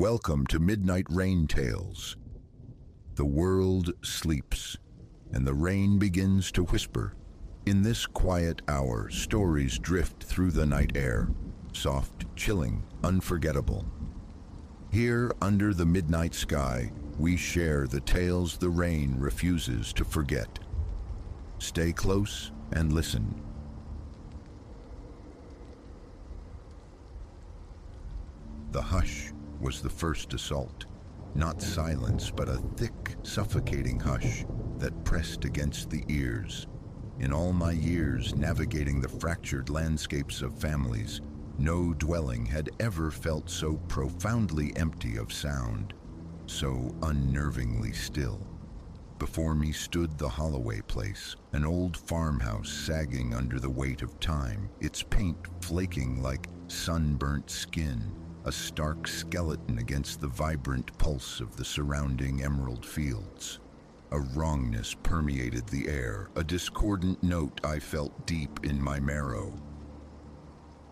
Welcome to Midnight Rain Tales. The world sleeps, and the rain begins to whisper. In this quiet hour, stories drift through the night air, soft, chilling, unforgettable. Here, under the midnight sky, we share the tales the rain refuses to forget. Stay close and listen. The hush was the first assault. Not silence, but a thick, suffocating hush that pressed against the ears. In all my years navigating the fractured landscapes of families, no dwelling had ever felt so profoundly empty of sound, so unnervingly still. Before me stood the Holloway place, an old farmhouse sagging under the weight of time, its paint flaking like sunburnt skin, a stark skeleton against the vibrant pulse of the surrounding emerald fields. A wrongness permeated the air, a discordant note I felt deep in my marrow.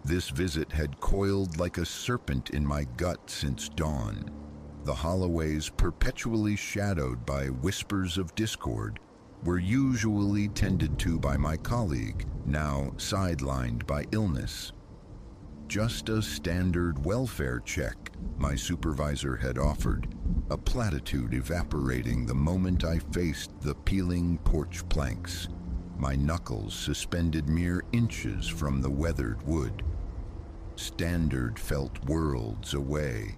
This visit had coiled like a serpent in my gut since dawn. The Holloways, perpetually shadowed by whispers of discord, were usually tended to by my colleague, now sidelined by illness. Just a standard welfare check, my supervisor had offered, a platitude evaporating the moment I faced the peeling porch planks, my knuckles suspended mere inches from the weathered wood. Standard felt worlds away.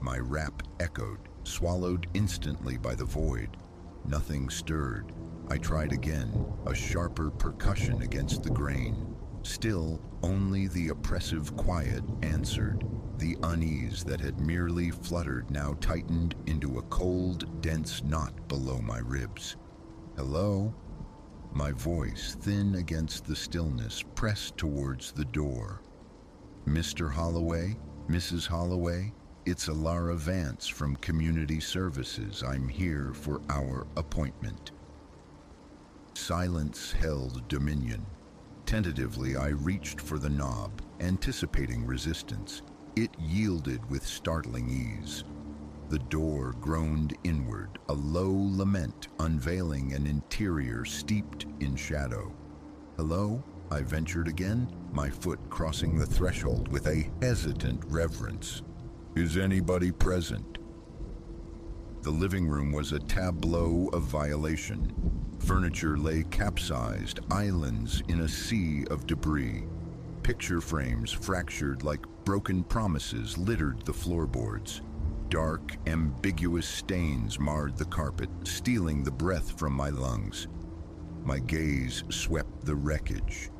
My rap echoed, swallowed instantly by the void. Nothing stirred. I tried again, a sharper percussion against the grain. Still, only the oppressive quiet answered. The unease that had merely fluttered now tightened into a cold, dense knot below my ribs. Hello? My voice, thin against the stillness, pressed towards the door. Mr. Holloway? Mrs. Holloway? It's Alara Vance from Community Services. I'm here for our appointment. Silence held dominion. Tentatively, I reached for the knob, anticipating resistance. It yielded with startling ease. The door groaned inward, a low lament unveiling an interior steeped in shadow. Hello? I ventured again, my foot crossing the threshold with a hesitant reverence. Is anybody present? The living room was a tableau of violation. Furniture lay capsized, islands in a sea of debris. Picture frames fractured like broken promises littered the floorboards. Dark, ambiguous stains marred the carpet, stealing the breath from my lungs. My gaze swept the wreckage.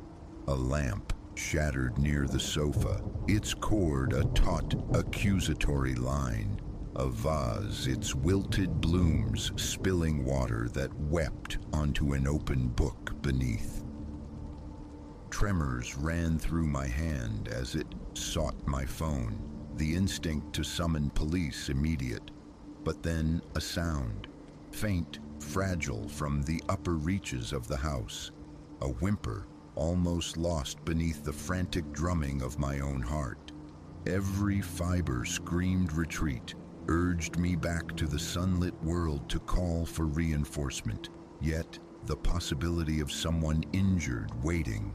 A lamp shattered near the sofa, its cord a taut, accusatory line. A vase, its wilted blooms spilling water that wept onto an open book beneath. Tremors ran through my hand as it sought my phone, the instinct to summon police immediate. But then a sound, faint, fragile from the upper reaches of the house. A whimper, almost lost beneath the frantic drumming of my own heart. Every fiber screamed retreat, urged me back to the sunlit world to call for reinforcement. Yet, the possibility of someone injured waiting.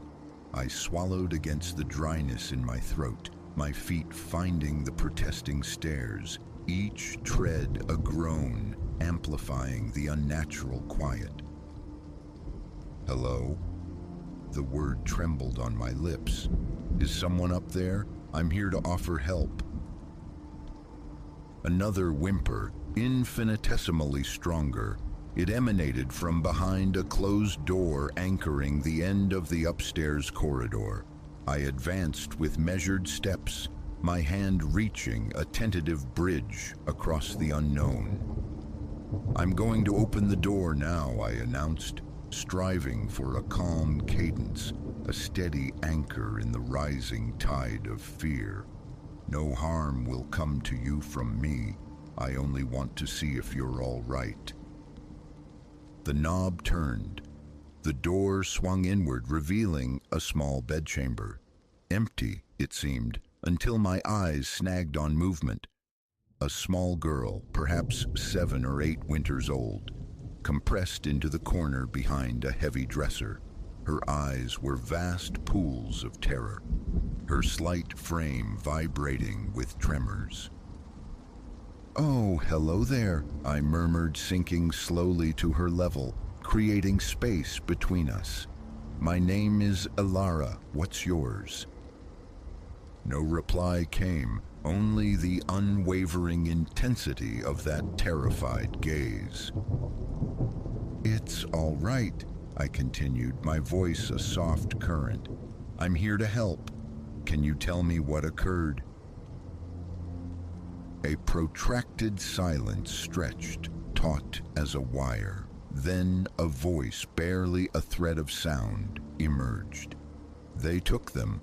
I swallowed against the dryness in my throat, my feet finding the protesting stairs, each tread a groan, amplifying the unnatural quiet. Hello? The word trembled on my lips. Is someone up there? I'm here to offer help. Another whimper, infinitesimally stronger. It emanated from behind a closed door anchoring the end of the upstairs corridor. I advanced with measured steps, my hand reaching a tentative bridge across the unknown. I'm going to open the door now, I announced, striving for a calm cadence, a steady anchor in the rising tide of fear. No harm will come to you from me. I only want to see if you're all right. The knob turned. The door swung inward, revealing a small bedchamber. Empty, it seemed, until my eyes snagged on movement. A small girl, perhaps 7 or 8 winters old, compressed into the corner behind a heavy dresser. Her eyes were vast pools of terror, her slight frame vibrating with tremors. "Oh, hello there," I murmured, sinking slowly to her level, creating space between us. "My name is Elara. What's yours?" No reply came, only the unwavering intensity of that terrified gaze. "It's all right," I continued, my voice a soft current. "I'm here to help. Can you tell me what occurred?" A protracted silence stretched, taut as a wire. Then a voice, barely a thread of sound, emerged. "They took them."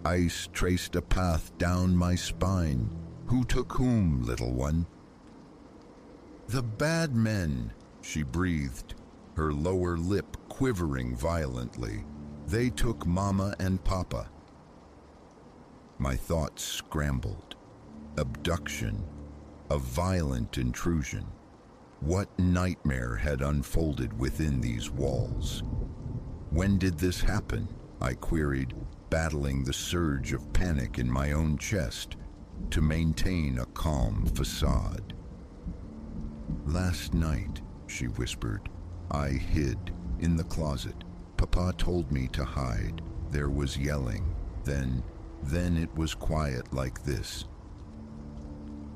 Ice traced a path down my spine. "Who took whom, little one?" "The bad men," she breathed, her lower lip quivering violently. "They took Mama and Papa." My thoughts scrambled. Abduction, a violent intrusion. What nightmare had unfolded within these walls? "When did this happen?" I queried, battling the surge of panic in my own chest to maintain a calm facade. "Last night," she whispered. "I hid in the closet. Papa told me to hide. There was yelling. Then it was quiet like this."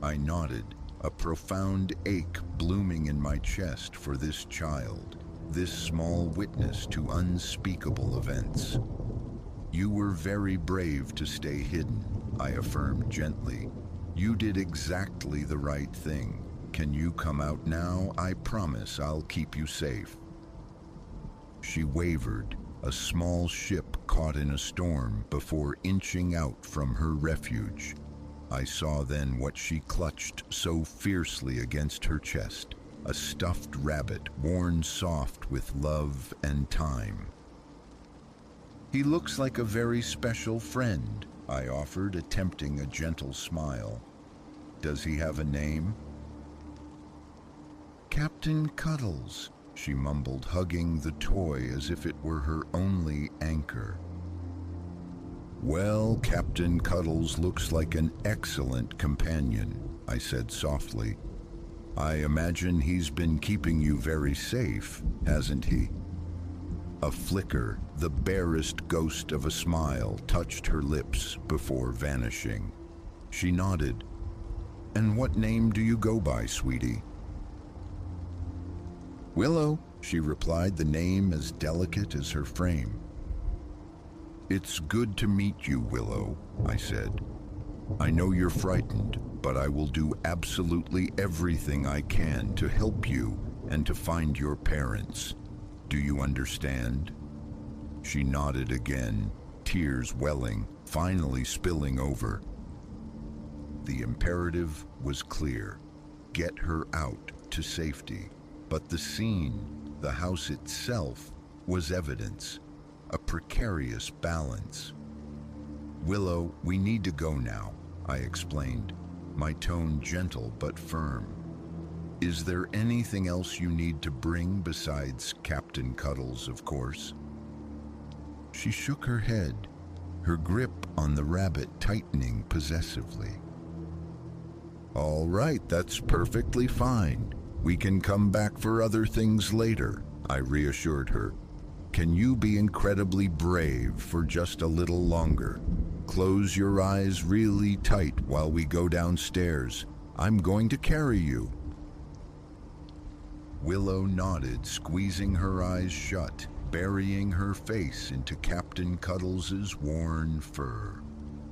I nodded, a profound ache blooming in my chest for this child, this small witness to unspeakable events. "You were very brave to stay hidden," I affirmed gently. "You did exactly the right thing. Can you come out now? I promise I'll keep you safe." She wavered, a small ship caught in a storm, before inching out from her refuge. I saw then what she clutched so fiercely against her chest, a stuffed rabbit worn soft with love and time. "He looks like a very special friend," I offered, attempting a gentle smile. "Does he have a name?" "Captain Cuddles," she mumbled, hugging the toy as if it were her only anchor. "Well, Captain Cuddles looks like an excellent companion," I said softly. "I imagine he's been keeping you very safe, hasn't he?" A flicker, the barest ghost of a smile, touched her lips before vanishing. She nodded. "And what name do you go by, sweetie?" "Willow," she replied, the name as delicate as her frame. "It's good to meet you, Willow," I said. "I know you're frightened, but I will do absolutely everything I can to help you and to find your parents. Do you understand?" She nodded again, tears welling, finally spilling over. The imperative was clear: get her out to safety. But the scene, the house itself, was evidence. A precarious balance. "Willow, we need to go now," I explained, my tone gentle but firm. "Is there anything else you need to bring besides Captain Cuddles, of course?" She shook her head, her grip on the rabbit tightening possessively. "All right, that's perfectly fine. We can come back for other things later," I reassured her. "Can you be incredibly brave for just a little longer? Close your eyes really tight while we go downstairs. I'm going to carry you." Willow nodded, squeezing her eyes shut, burying her face into Captain Cuddles's worn fur.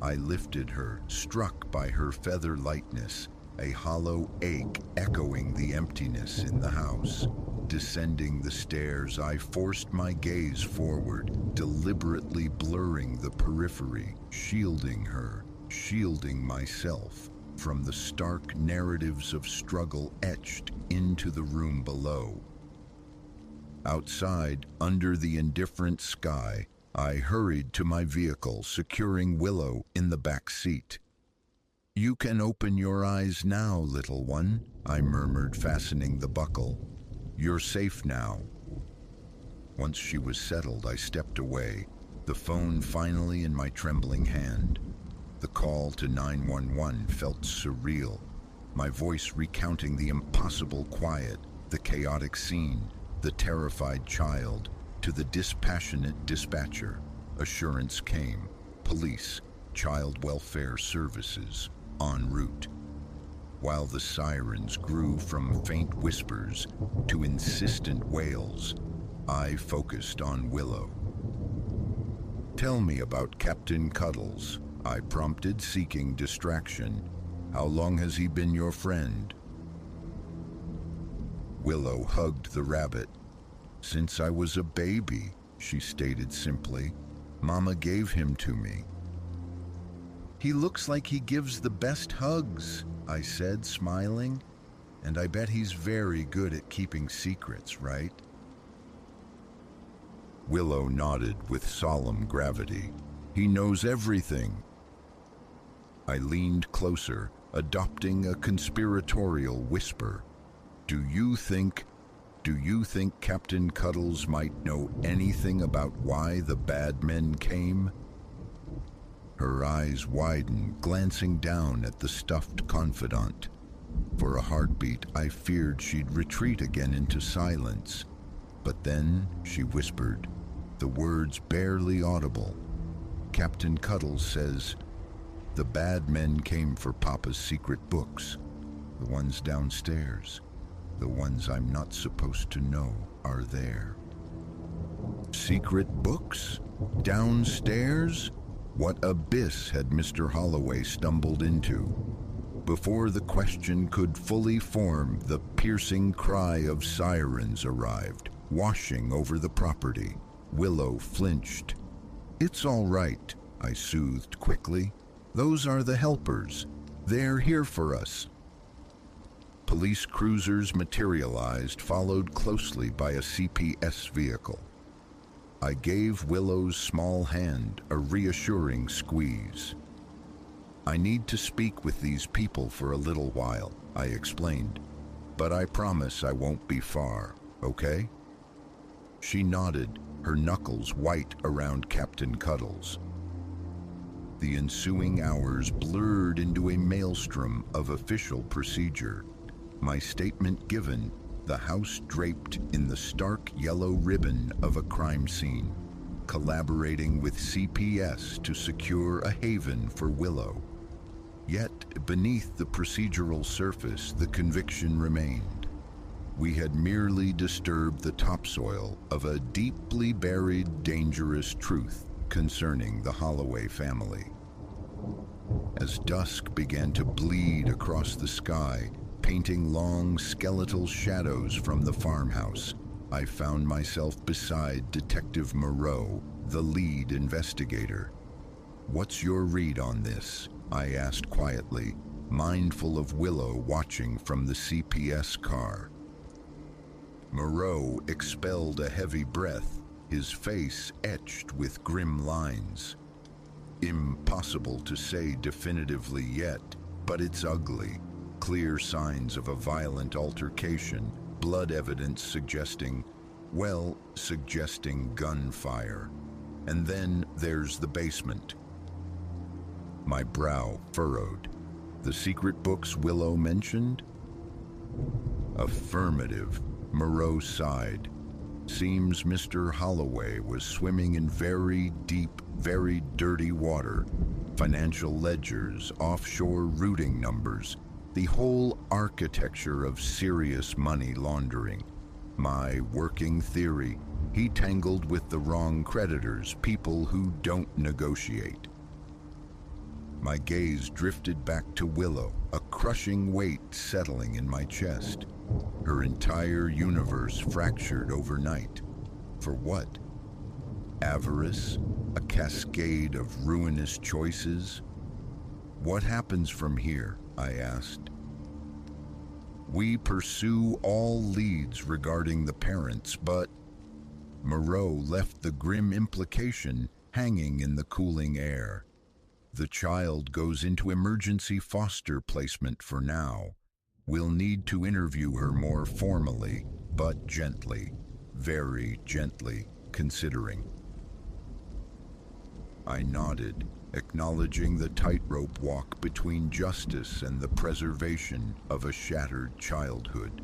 I lifted her, struck by her feather lightness, a hollow ache echoing the emptiness in the house. Descending the stairs, I forced my gaze forward, deliberately blurring the periphery, shielding her, shielding myself from the stark narratives of struggle etched into the room below. Outside, under the indifferent sky, I hurried to my vehicle, securing Willow in the back seat. "You can open your eyes now, little one," I murmured, fastening the buckle. "You're safe now." Once she was settled, I stepped away, the phone finally in my trembling hand. The call to 911 felt surreal, my voice recounting the impossible quiet, the chaotic scene, the terrified child. To the dispassionate dispatcher, assurance came. Police, child welfare services, en route. While the sirens grew from faint whispers to insistent wails, I focused on Willow. "Tell me about Captain Cuddles," I prompted, seeking distraction. "How long has he been your friend?" Willow hugged the rabbit. "Since I was a baby," she stated simply. "Mama gave him to me." "He looks like he gives the best hugs," I said, smiling. "And I bet he's very good at keeping secrets, right?" Willow nodded with solemn gravity. "He knows everything." I leaned closer, adopting a conspiratorial whisper. Do you think Captain Cuddles might know anything about why the bad men came?" Her eyes widened, glancing down at the stuffed confidant. For a heartbeat, I feared she'd retreat again into silence. But then she whispered, the words barely audible. "Captain Cuddles says the bad men came for Papa's secret books, the ones downstairs. The ones I'm not supposed to know are there." Secret books? Downstairs? What abyss had Mr. Holloway stumbled into? Before the question could fully form, the piercing cry of sirens arrived, washing over the property. Willow flinched. "It's all right," I soothed quickly. "Those are the helpers. They're here for us." Police cruisers materialized, followed closely by a CPS vehicle. I gave Willow's small hand a reassuring squeeze. "I need to speak with these people for a little while," I explained. "But I promise I won't be far, okay?" She nodded, her knuckles white around Captain Cuddles. The ensuing hours blurred into a maelstrom of official procedure. My statement given, the house draped in the stark yellow ribbon of a crime scene, collaborating with CPS to secure a haven for Willow. Yet, beneath the procedural surface, the conviction remained. We had merely disturbed the topsoil of a deeply buried, dangerous truth concerning the Holloway family. As dusk began to bleed across the sky, painting long skeletal shadows from the farmhouse, I found myself beside Detective Moreau, the lead investigator. "What's your read on this?" I asked quietly, mindful of Willow watching from the CPS car. Moreau expelled a heavy breath, his face etched with grim lines. "Impossible to say definitively yet, but it's ugly. Clear signs of a violent altercation, blood evidence suggesting gunfire. And then there's the basement." My brow furrowed. "The secret books Willow mentioned?" "Affirmative," Moreau sighed. "Seems Mr. Holloway was swimming in very deep, very dirty water. Financial ledgers, offshore routing numbers, the whole architecture of serious money laundering. My working theory, he tangled with the wrong creditors, people who don't negotiate." My gaze drifted back to Willow, a crushing weight settling in my chest. Her entire universe fractured overnight. For what? Avarice? A cascade of ruinous choices? "What happens from here?" I asked. "We pursue all leads regarding the parents, but..." Moreau left the grim implication hanging in the cooling air. The child goes into emergency foster placement for now. We'll need to interview her more formally, but gently, very gently, considering. I nodded, acknowledging the tightrope walk between justice and the preservation of a shattered childhood.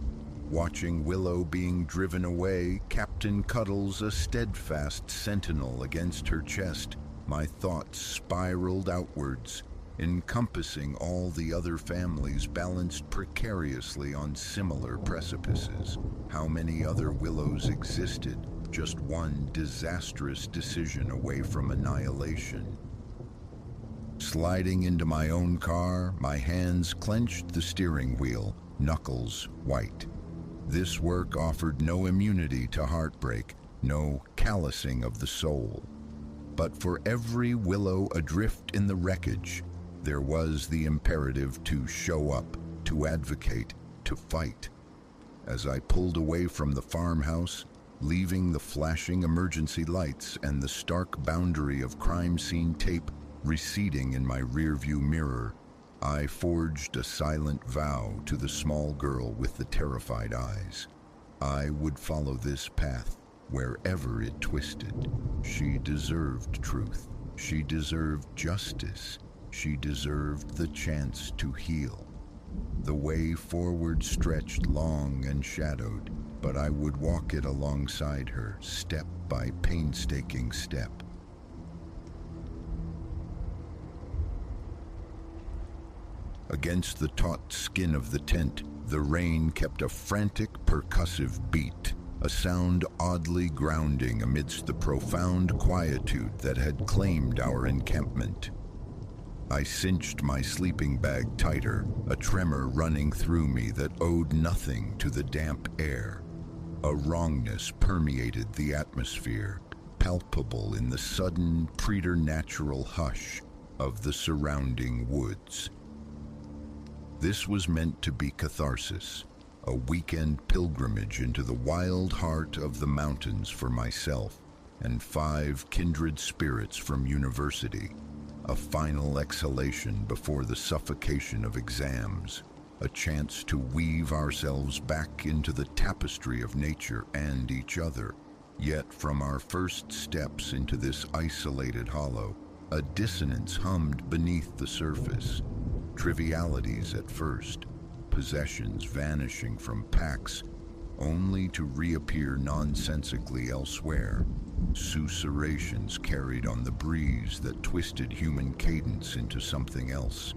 Watching Willow being driven away, Captain Cuddles a steadfast sentinel against her chest, my thoughts spiraled outwards, encompassing all the other families balanced precariously on similar precipices. How many other Willows existed, just one disastrous decision away from annihilation? Sliding into my own car, my hands clenched the steering wheel, knuckles white. This work offered no immunity to heartbreak, no callousing of the soul. But for every Willow adrift in the wreckage, there was the imperative to show up, to advocate, to fight. As I pulled away from the farmhouse, leaving the flashing emergency lights and the stark boundary of crime scene tape receding in my rearview mirror, I forged a silent vow to the small girl with the terrified eyes. I would follow this path wherever it twisted. She deserved truth. She deserved justice. She deserved the chance to heal. The way forward stretched long and shadowed, but I would walk it alongside her, step by painstaking step. Against the taut skin of the tent, the rain kept a frantic, percussive beat, a sound oddly grounding amidst the profound quietude that had claimed our encampment. I cinched my sleeping bag tighter, a tremor running through me that owed nothing to the damp air. A wrongness permeated the atmosphere, palpable in the sudden, preternatural hush of the surrounding woods. This was meant to be catharsis, a weekend pilgrimage into the wild heart of the mountains for myself and 5 kindred spirits from university, a final exhalation before the suffocation of exams, a chance to weave ourselves back into the tapestry of nature and each other. Yet from our first steps into this isolated hollow, a dissonance hummed beneath the surface. Trivialities at first, possessions vanishing from packs, only to reappear nonsensically elsewhere. Susurrations carried on the breeze that twisted human cadence into something else,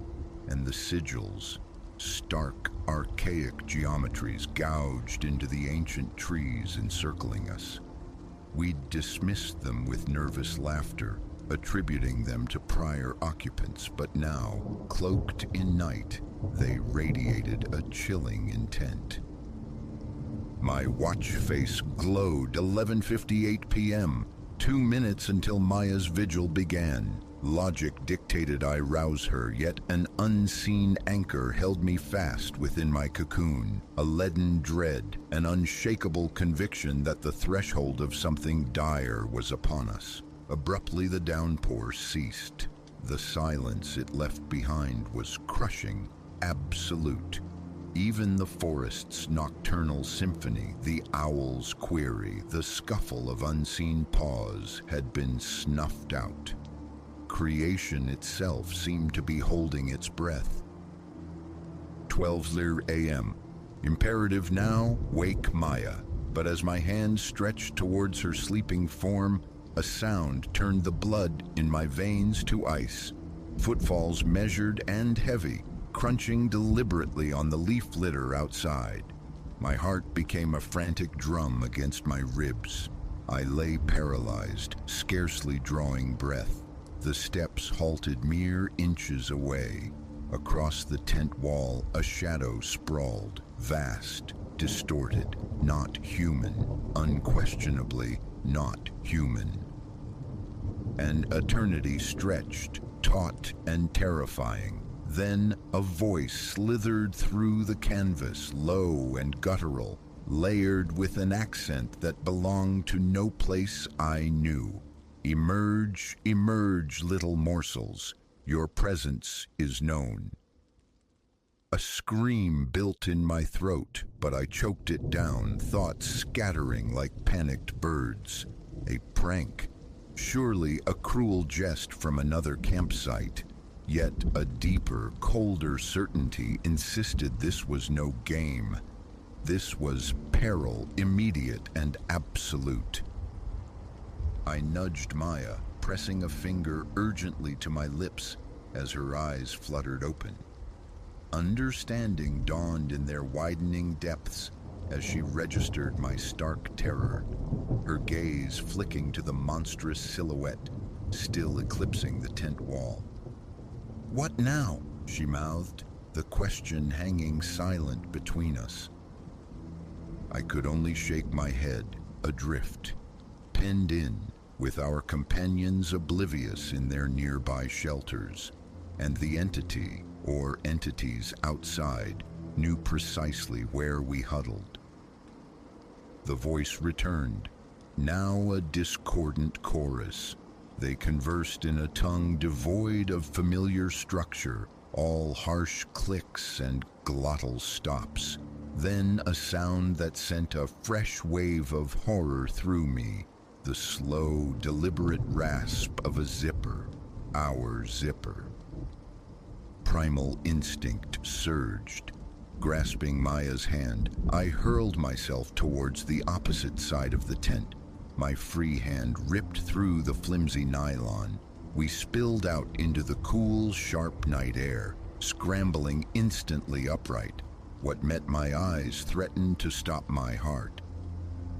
and the sigils, stark, archaic geometries gouged into the ancient trees encircling us. We dismissed them with nervous laughter, attributing them to prior occupants, but now, cloaked in night, they radiated a chilling intent. My watch face glowed 11:58 p.m., 2 minutes until Maya's vigil began. Logic dictated I rouse her, yet an unseen anchor held me fast within my cocoon, a leaden dread, an unshakable conviction that the threshold of something dire was upon us. Abruptly the downpour ceased. The silence it left behind was crushing, absolute. Even the forest's nocturnal symphony, the owl's query, the scuffle of unseen paws had been snuffed out. Creation itself seemed to be holding its breath. 12:00 a.m. Imperative now, wake Maya. But as my hand stretched towards her sleeping form, a sound turned the blood in my veins to ice. Footfalls measured and heavy, crunching deliberately on the leaf litter outside. My heart became a frantic drum against my ribs. I lay paralyzed, scarcely drawing breath. The steps halted mere inches away. Across the tent wall, a shadow sprawled, vast, distorted, not human, unquestionably not human. An eternity stretched, taut and terrifying. Then a voice slithered through the canvas, low and guttural, layered with an accent that belonged to no place I knew. Emerge, emerge, little morsels. Your presence is known. A scream built in my throat, but I choked it down, thoughts scattering like panicked birds. A prank. Surely a cruel jest from another campsite. Yet a deeper, colder certainty insisted this was no game. This was peril, immediate and absolute. I nudged Maya, pressing a finger urgently to my lips as her eyes fluttered open. Understanding dawned in their widening depths as she registered my stark terror, her gaze flicking to the monstrous silhouette, still eclipsing the tent wall. "What now?" she mouthed, the question hanging silent between us. I could only shake my head, adrift, pinned in, with our companions oblivious in their nearby shelters, and the entity, or entities outside, knew precisely where we huddled. The voice returned, now a discordant chorus. They conversed in a tongue devoid of familiar structure, all harsh clicks and glottal stops. Then a sound that sent a fresh wave of horror through me, the slow, deliberate rasp of a zipper, our zipper. Primal instinct surged. Grasping Maya's hand, I hurled myself towards the opposite side of the tent. My free hand ripped through the flimsy nylon. We spilled out into the cool, sharp night air, scrambling instantly upright. What met my eyes threatened to stop my heart.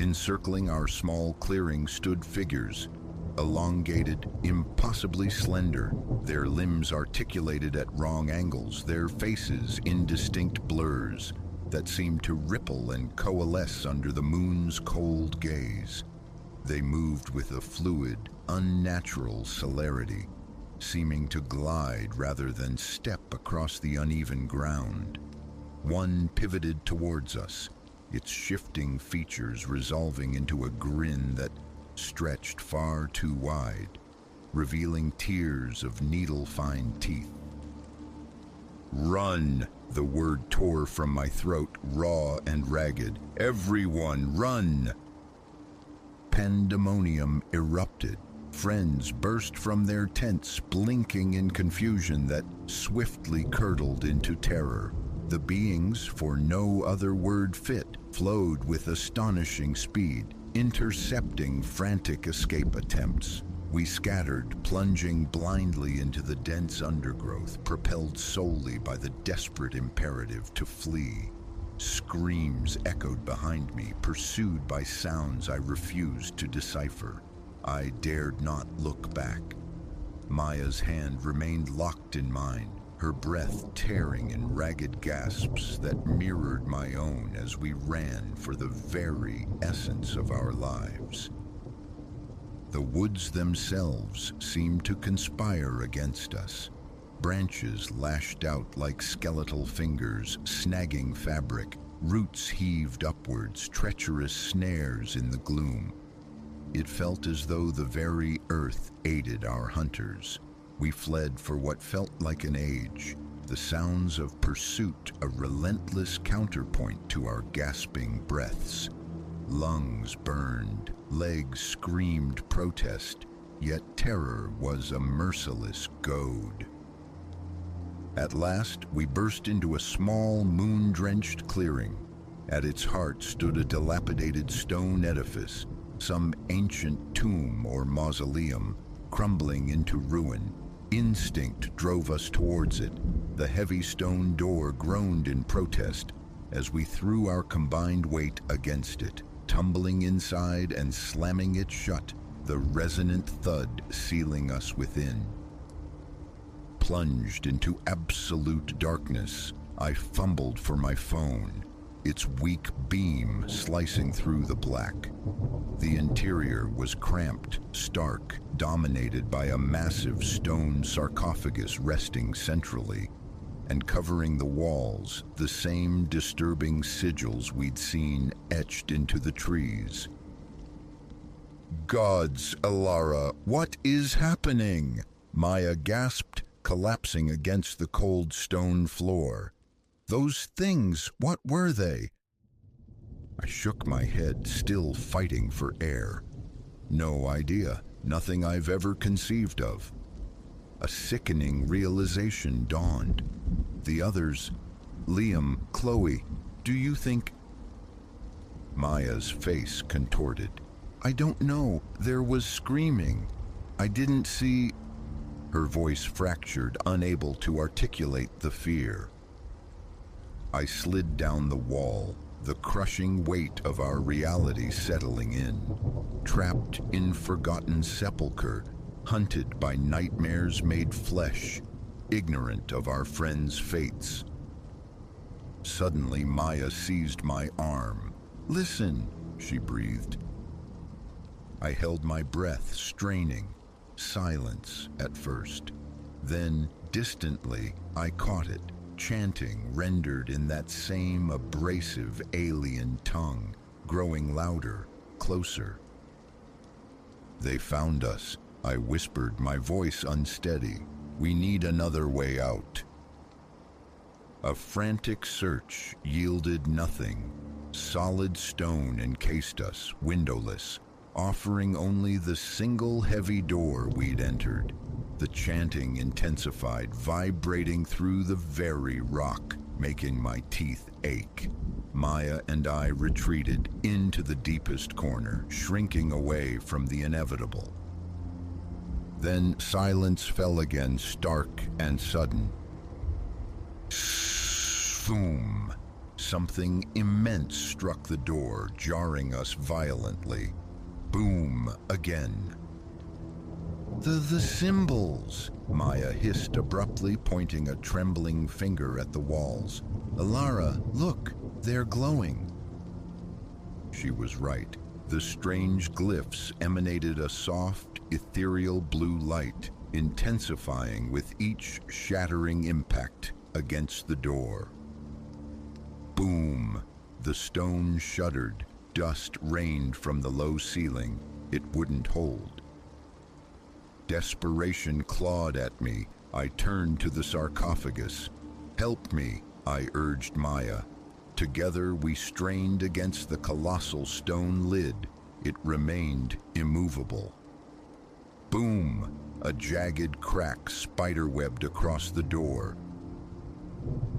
Encircling our small clearing stood figures, elongated, impossibly slender, their limbs articulated at wrong angles, their faces indistinct blurs that seemed to ripple and coalesce under the moon's cold gaze. They moved with a fluid, unnatural celerity, seeming to glide rather than step across the uneven ground. One pivoted towards us, its shifting features resolving into a grin that stretched far too wide, revealing tiers of needle-fine teeth. "Run!" The word tore from my throat, raw and ragged. "Everyone, run!" Pandemonium erupted. Friends burst from their tents, blinking in confusion that swiftly curdled into terror. The beings, for no other word fit, flowed with astonishing speed, intercepting frantic escape attempts. We scattered, plunging blindly into the dense undergrowth, propelled solely by the desperate imperative to flee. Screams echoed behind me, pursued by sounds I refused to decipher. I dared not look back. Maya's hand remained locked in mine, her breath tearing in ragged gasps that mirrored my own as we ran for the very essence of our lives. The woods themselves seemed to conspire against us. Branches lashed out like skeletal fingers, snagging fabric. Roots heaved upwards, treacherous snares in the gloom. It felt as though the very earth aided our hunters. We fled for what felt like an age, the sounds of pursuit a relentless counterpoint to our gasping breaths. Lungs burned, legs screamed protest, yet terror was a merciless goad. At last, we burst into a small, moon-drenched clearing. At its heart stood a dilapidated stone edifice, some ancient tomb or mausoleum, crumbling into ruin. Instinct drove us towards it. The heavy stone door groaned in protest as we threw our combined weight against it, tumbling inside and slamming it shut, the resonant thud sealing us within. Plunged into absolute darkness, I fumbled for my phone, its weak beam slicing through the black. The interior was cramped, stark, dominated by a massive stone sarcophagus resting centrally. and covering the walls, the same disturbing sigils we'd seen etched into the trees. "Gods, Alara, what is happening?" Maya gasped, collapsing against the cold stone floor. "Those things, what were they?" I shook my head, still fighting for air. No idea, nothing I've ever conceived of. A sickening realization dawned. The others, Liam, Chloe, do you think... Maya's face contorted. "I don't know. There was screaming. I didn't see..." Her voice fractured, unable to articulate the fear. I slid down the wall, the crushing weight of our reality settling in. Trapped in forgotten sepulcher, hunted by nightmares made flesh, ignorant of our friends' fates. Suddenly, Maya seized my arm. "Listen," she breathed. I held my breath, straining. Silence at first. Then, distantly, I caught it, chanting rendered in that same abrasive alien tongue, growing louder, closer. "They found us," I whispered, my voice unsteady. "We need another way out." A frantic search yielded nothing. Solid stone encased us, windowless, offering only the single heavy door we'd entered. The chanting intensified, vibrating through the very rock, making my teeth ache. Maya and I retreated into the deepest corner, shrinking away from the inevitable. Then silence fell again, stark and sudden. Boom! Something immense struck the door, jarring us violently. Boom again. The symbols, Maya hissed abruptly, pointing a trembling finger at the walls. "Alara, look, they're glowing." She was right. The strange glyphs emanated a soft, ethereal blue light, intensifying with each shattering impact against the door. Boom! The stone shuddered. Dust rained from the low ceiling. It wouldn't hold. Desperation clawed at me. I turned to the sarcophagus. "Help me," I urged Maya. Together we strained against the colossal stone lid. It remained immovable. Boom! A jagged crack spiderwebbed across the door.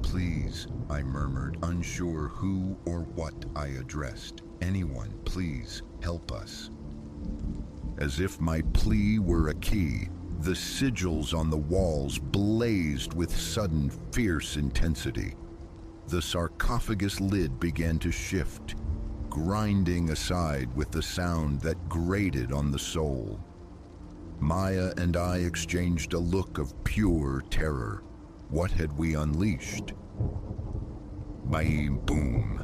"Please," I murmured, unsure who or what I addressed. "Anyone, please, help us." As if my plea were a key, the sigils on the walls blazed with sudden, fierce intensity. The sarcophagus lid began to shift, grinding aside with the sound that grated on the soul. Maya and I exchanged a look of pure terror. What had we unleashed? Bam, boom.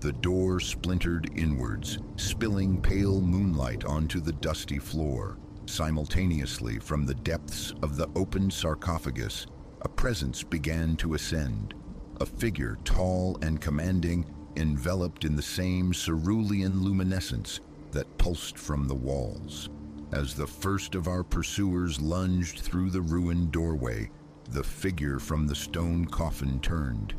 The door splintered inwards, spilling pale moonlight onto the dusty floor. Simultaneously, from the depths of the opened sarcophagus, a presence began to ascend. A figure tall and commanding, enveloped in the same cerulean luminescence that pulsed from the walls. As the first of our pursuers lunged through the ruined doorway, the figure from the stone coffin turned.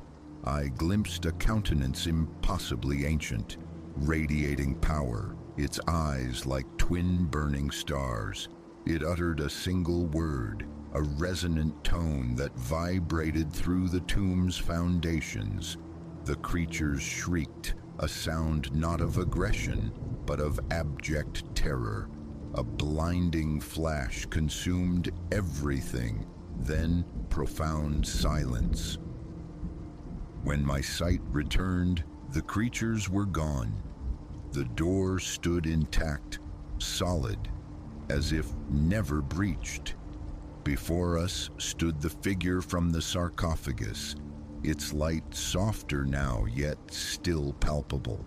I glimpsed a countenance impossibly ancient, radiating power, its eyes like twin burning stars. It uttered a single word, a resonant tone that vibrated through the tomb's foundations. The creatures shrieked, a sound not of aggression, but of abject terror. A blinding flash consumed everything, then profound silence. When my sight returned, the creatures were gone. The door stood intact, solid, as if never breached. Before us stood the figure from the sarcophagus, its light softer now, yet still palpable.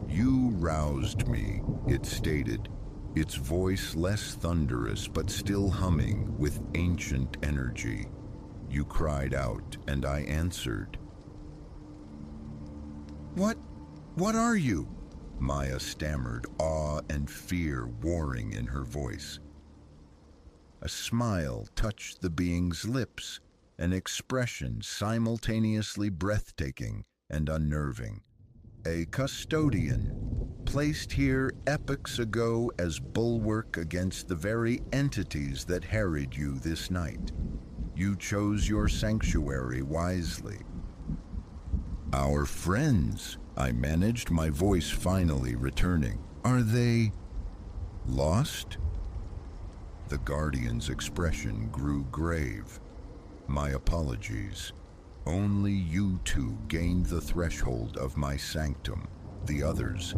"You roused me," it stated, its voice less thunderous but still humming with ancient energy. You cried out, and I answered. What are you? Maya stammered, awe and fear warring in her voice. A smile touched the being's lips, an expression simultaneously breathtaking and unnerving. A custodian, placed here epochs ago as bulwark against the very entities that harried you this night. You chose your sanctuary wisely. Our friends, I managed, my voice finally returning. Are they lost? The Guardian's expression grew grave. My apologies. Only you two gained the threshold of my sanctum. The others,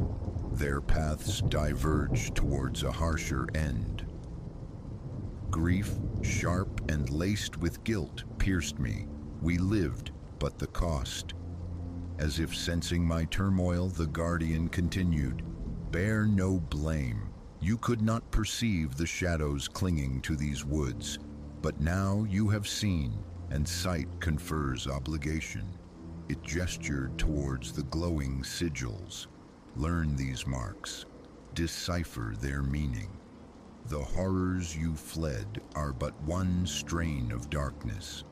their paths diverged towards a harsher end. Grief, sharp and laced with guilt, pierced me. We lived, but the cost. As if sensing my turmoil, the Guardian continued, Bear no blame. You could not perceive the shadows clinging to these woods, but now you have seen, and sight confers obligation. It gestured towards the glowing sigils. Learn these marks. Decipher their meaning. The horrors you fled are but one strain of darkness.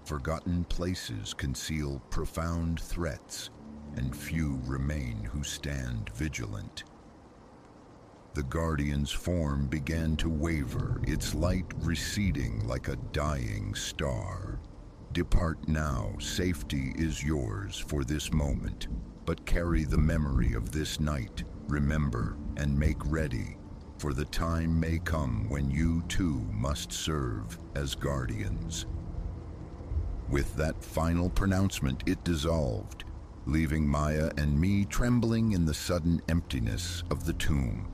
Forgotten places conceal profound threats, and few remain who stand vigilant. The Guardian's form began to waver, its light receding like a dying star. Depart now, safety is yours for this moment, but carry the memory of this night, remember, and make ready, for the time may come when you too must serve as guardians. With that final pronouncement, it dissolved, leaving Maya and me trembling in the sudden emptiness of the tomb.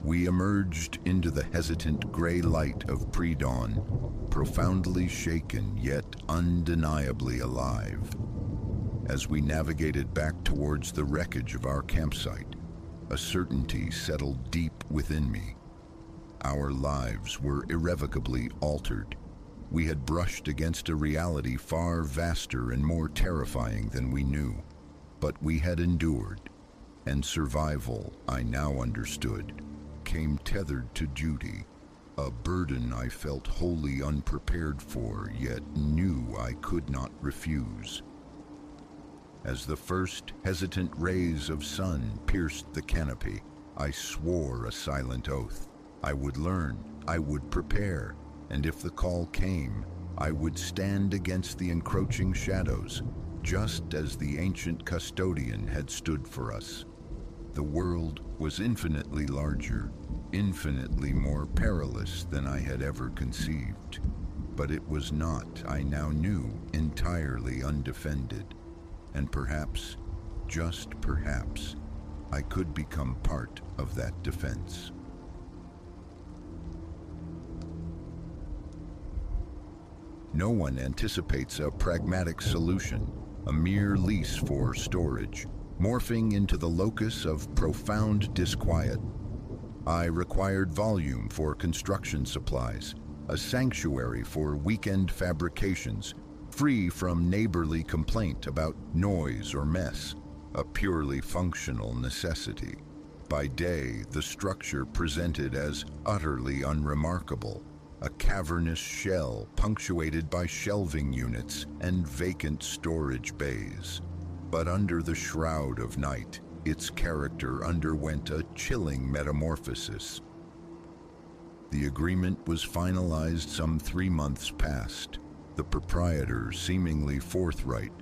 We emerged into the hesitant gray light of pre-dawn, profoundly shaken yet undeniably alive. As we navigated back towards the wreckage of our campsite, a certainty settled deep within me. Our lives were irrevocably altered. We had brushed against a reality far vaster and more terrifying than we knew, but we had endured, and survival, I now understood, came tethered to duty, a burden I felt wholly unprepared for, yet knew I could not refuse. As the first hesitant rays of sun pierced the canopy, I swore a silent oath. I would learn, I would prepare, and if the call came, I would stand against the encroaching shadows, just as the ancient custodian had stood for us. The world was infinitely larger, infinitely more perilous than I had ever conceived, but it was not, I now knew, entirely undefended, and perhaps, just perhaps, I could become part of that defense. No one anticipates a pragmatic solution, a mere lease for storage, morphing into the locus of profound disquiet. I required volume for construction supplies, a sanctuary for weekend fabrications, free from neighborly complaint about noise or mess, a purely functional necessity. By day, the structure presented as utterly unremarkable, a cavernous shell punctuated by shelving units and vacant storage bays. But under the shroud of night, its character underwent a chilling metamorphosis. The agreement was finalized some 3 months past. The proprietor, seemingly forthright,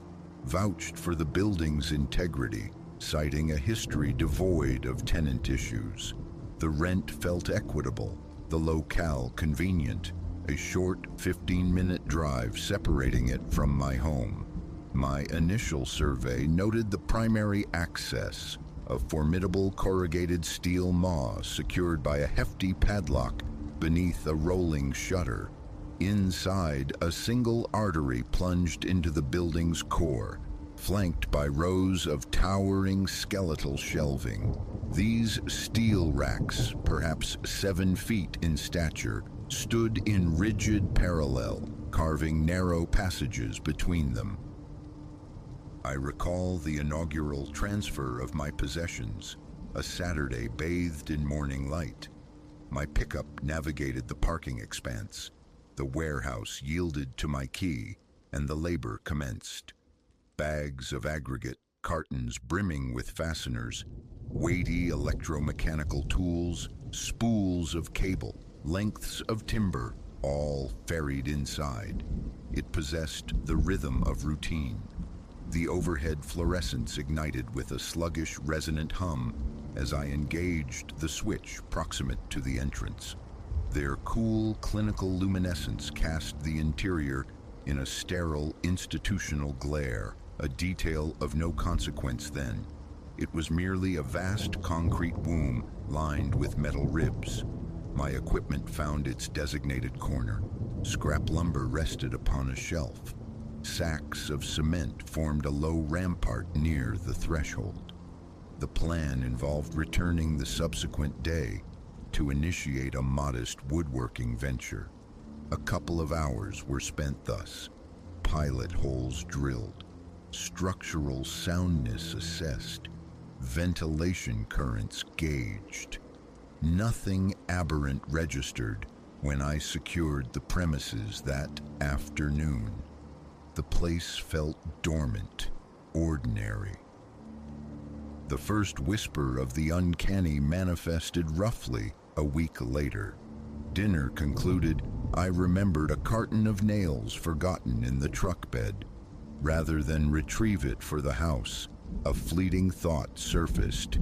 vouched for the building's integrity, citing a history devoid of tenant issues. The rent felt equitable, the locale convenient, a short 15-minute drive separating it from my home. My initial survey noted the primary access, a formidable corrugated steel maw secured by a hefty padlock beneath a rolling shutter. Inside, a single artery plunged into the building's core, flanked by rows of towering skeletal shelving. These steel racks, perhaps 7 feet in stature, stood in rigid parallel, carving narrow passages between them. I recall the inaugural transfer of my possessions, a Saturday bathed in morning light. My pickup navigated the parking expanse. The warehouse yielded to my key, and the labor commenced. Bags of aggregate, cartons brimming with fasteners, weighty electromechanical tools, spools of cable, lengths of timber, all ferried inside. It possessed the rhythm of routine. The overhead fluorescence ignited with a sluggish, resonant hum as I engaged the switch proximate to the entrance. Their cool, clinical luminescence cast the interior in a sterile, institutional glare, a detail of no consequence then. It was merely a vast concrete womb lined with metal ribs. My equipment found its designated corner. Scrap lumber rested upon a shelf. Sacks of cement formed a low rampart near the threshold. The plan involved returning the subsequent day to initiate a modest woodworking venture. A couple of hours were spent thus. Pilot holes drilled, structural soundness assessed, ventilation currents gauged. Nothing aberrant registered when I secured the premises that afternoon. The place felt dormant, ordinary. The first whisper of the uncanny manifested roughly a week later. Dinner concluded, I remembered a carton of nails forgotten in the truck bed. Rather than retrieve it for the house, a fleeting thought surfaced.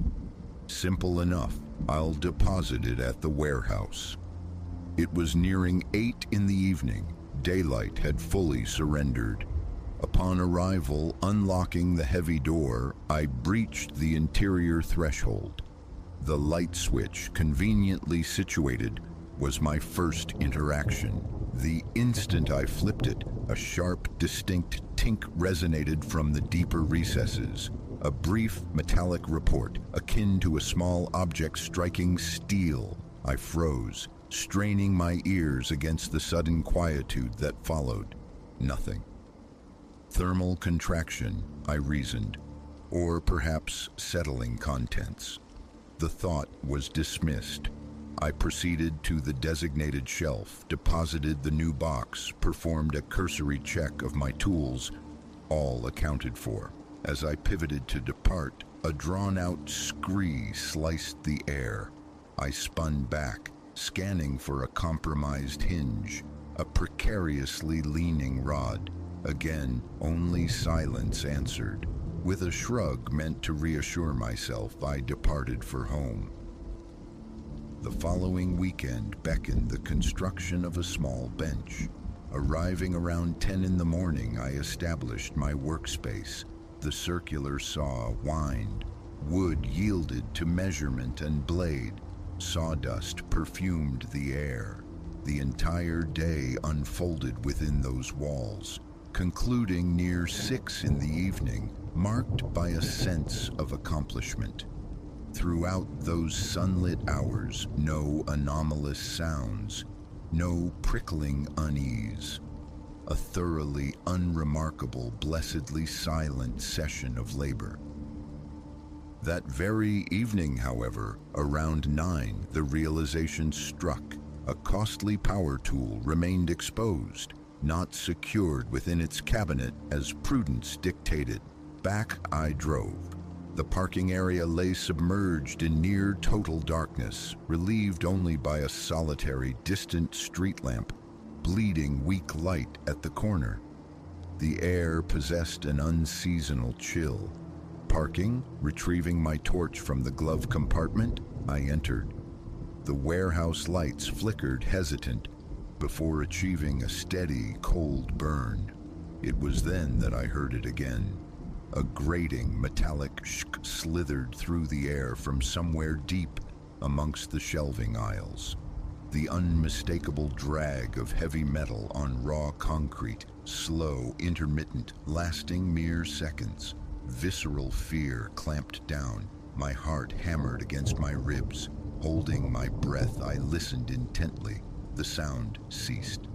Simple enough, I'll deposit it at the warehouse. It was nearing 8 in the evening. Daylight had fully surrendered. Upon arrival, unlocking the heavy door, I breached the interior threshold. The light switch, conveniently situated, was my first interaction. The instant I flipped it, a sharp, distinct tink resonated from the deeper recesses. A brief metallic report, akin to a small object striking steel. I froze, straining my ears against the sudden quietude that followed. Nothing. Thermal contraction, I reasoned, or perhaps settling contents. The thought was dismissed. I proceeded to the designated shelf, deposited the new box, performed a cursory check of my tools, all accounted for. As I pivoted to depart, a drawn-out scree sliced the air. I spun back, scanning for a compromised hinge, a precariously leaning rod. Again, only silence answered. With a shrug meant to reassure myself, I departed for home. The following weekend beckoned the construction of a small bench. Arriving around 10 in the morning, I established my workspace. The circular saw whined. Wood yielded to measurement and blade. Sawdust perfumed the air. The entire day unfolded within those walls, concluding near 6 in the evening, marked by a sense of accomplishment. Throughout those sunlit hours, no anomalous sounds, no prickling unease. A thoroughly unremarkable, blessedly silent session of labor. That very evening, however, around 9, the realization struck. A costly power tool remained exposed, not secured within its cabinet as prudence dictated. Back I drove. The parking area lay submerged in near total darkness, relieved only by a solitary, distant street lamp, bleeding weak light at the corner. The air possessed an unseasonal chill. Parking, retrieving my torch from the glove compartment, I entered. The warehouse lights flickered hesitant before achieving a steady, cold burn. It was then that I heard it again. A grating, metallic shk slithered through the air from somewhere deep amongst the shelving aisles. The unmistakable drag of heavy metal on raw concrete, slow, intermittent, lasting mere seconds. Visceral fear clamped down. My heart hammered against my ribs. Holding my breath, I listened intently. The sound ceased.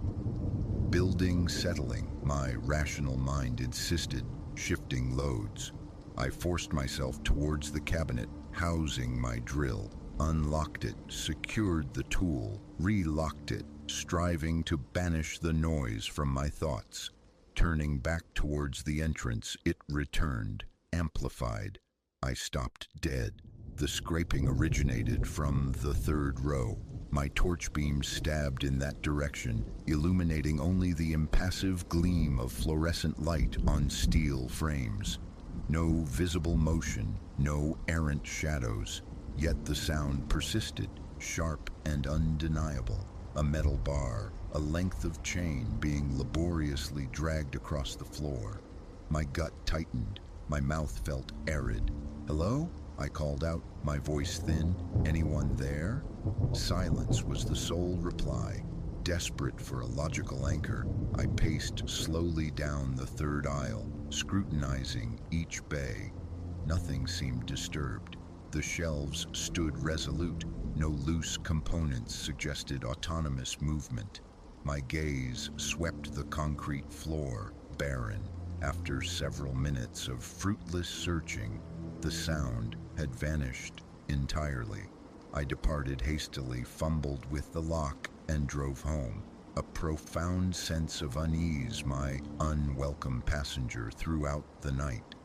Building settling, my rational mind insisted, shifting loads. I forced myself towards the cabinet, housing my drill, unlocked it, secured the tool, relocked it, striving to banish the noise from my thoughts. Turning back towards the entrance, it returned, amplified. I stopped dead. The scraping originated from the third row. My torch beam stabbed in that direction, illuminating only the impassive gleam of fluorescent light on steel frames. No visible motion, no errant shadows, yet the sound persisted, sharp and undeniable. A metal bar, a length of chain being laboriously dragged across the floor. My gut tightened, my mouth felt arid. "Hello?" I called out, my voice thin. "Anyone there?" Silence was the sole reply. Desperate for a logical anchor, I paced slowly down the third aisle, scrutinizing each bay. Nothing seemed disturbed. The shelves stood resolute. No loose components suggested autonomous movement. My gaze swept the concrete floor, barren. After several minutes of fruitless searching, the sound had vanished entirely. I departed hastily, fumbled with the lock, and drove home. A profound sense of unease, my unwelcome passenger, throughout the night,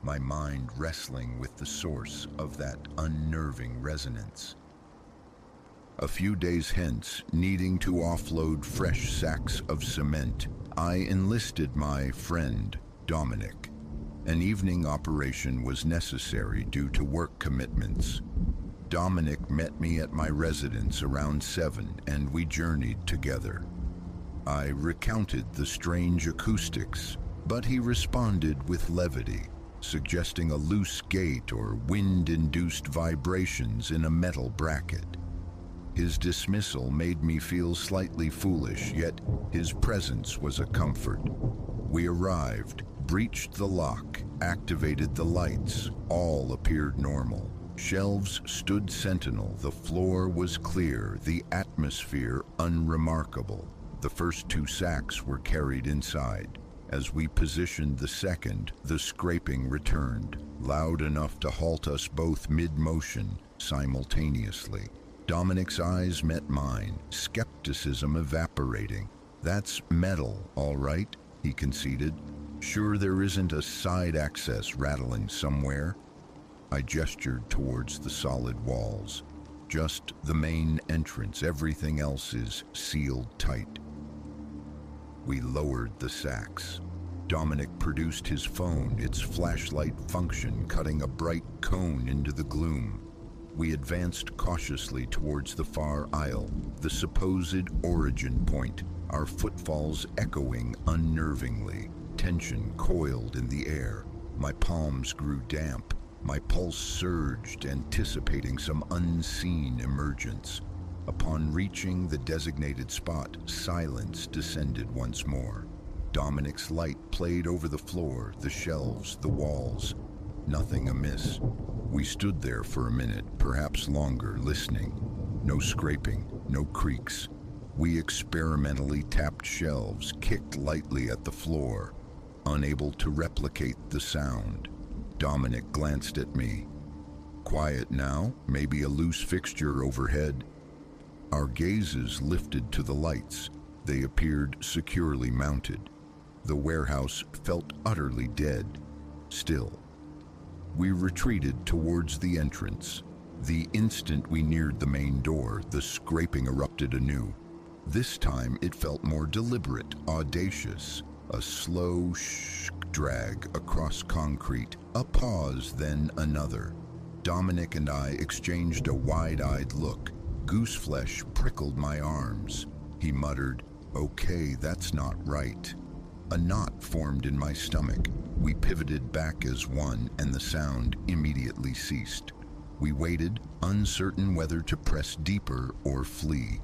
my mind wrestling with the source of that unnerving resonance. A few days hence, needing to offload fresh sacks of cement, I enlisted my friend, Dominic. An evening operation was necessary due to work commitments. Dominic met me at my residence around 7, and we journeyed together. I recounted the strange acoustics, but he responded with levity, suggesting a loose gate or wind-induced vibrations in a metal bracket. His dismissal made me feel slightly foolish, yet his presence was a comfort. We arrived, breached the lock, activated the lights. All appeared normal. Shelves stood sentinel, the floor was clear, the atmosphere unremarkable. The first 2 sacks were carried inside. As we positioned the second, the scraping returned, loud enough to halt us both mid-motion, simultaneously. Dominic's eyes met mine, skepticism evaporating. "That's metal, all right," he conceded. "Sure there isn't a side access rattling somewhere?" I gestured towards the solid walls. "Just the main entrance, everything else is sealed tight." We lowered the sacks. Dominic produced his phone, its flashlight function cutting a bright cone into the gloom. We advanced cautiously towards the far aisle, the supposed origin point, our footfalls echoing unnervingly. Tension coiled in the air. My palms grew damp. My pulse surged, anticipating some unseen emergence. Upon reaching the designated spot, silence descended once more. Dominic's light played over the floor, the shelves, the walls. Nothing amiss. We stood there for a minute, perhaps longer, listening. No scraping, no creaks. We experimentally tapped shelves, kicked lightly at the floor, unable to replicate the sound. Dominic glanced at me. "Quiet now, maybe a loose fixture overhead." Our gazes lifted to the lights. They appeared securely mounted. The warehouse felt utterly dead, still. We retreated towards the entrance. The instant we neared the main door, the scraping erupted anew. This time it felt more deliberate, audacious. A slow drag across concrete, a pause, then another. Dominic and I exchanged a wide-eyed look. Gooseflesh prickled my arms. He muttered, "Okay, that's not right." A knot formed in my stomach. We pivoted back as one, and the sound immediately ceased. We waited, uncertain whether to press deeper or flee.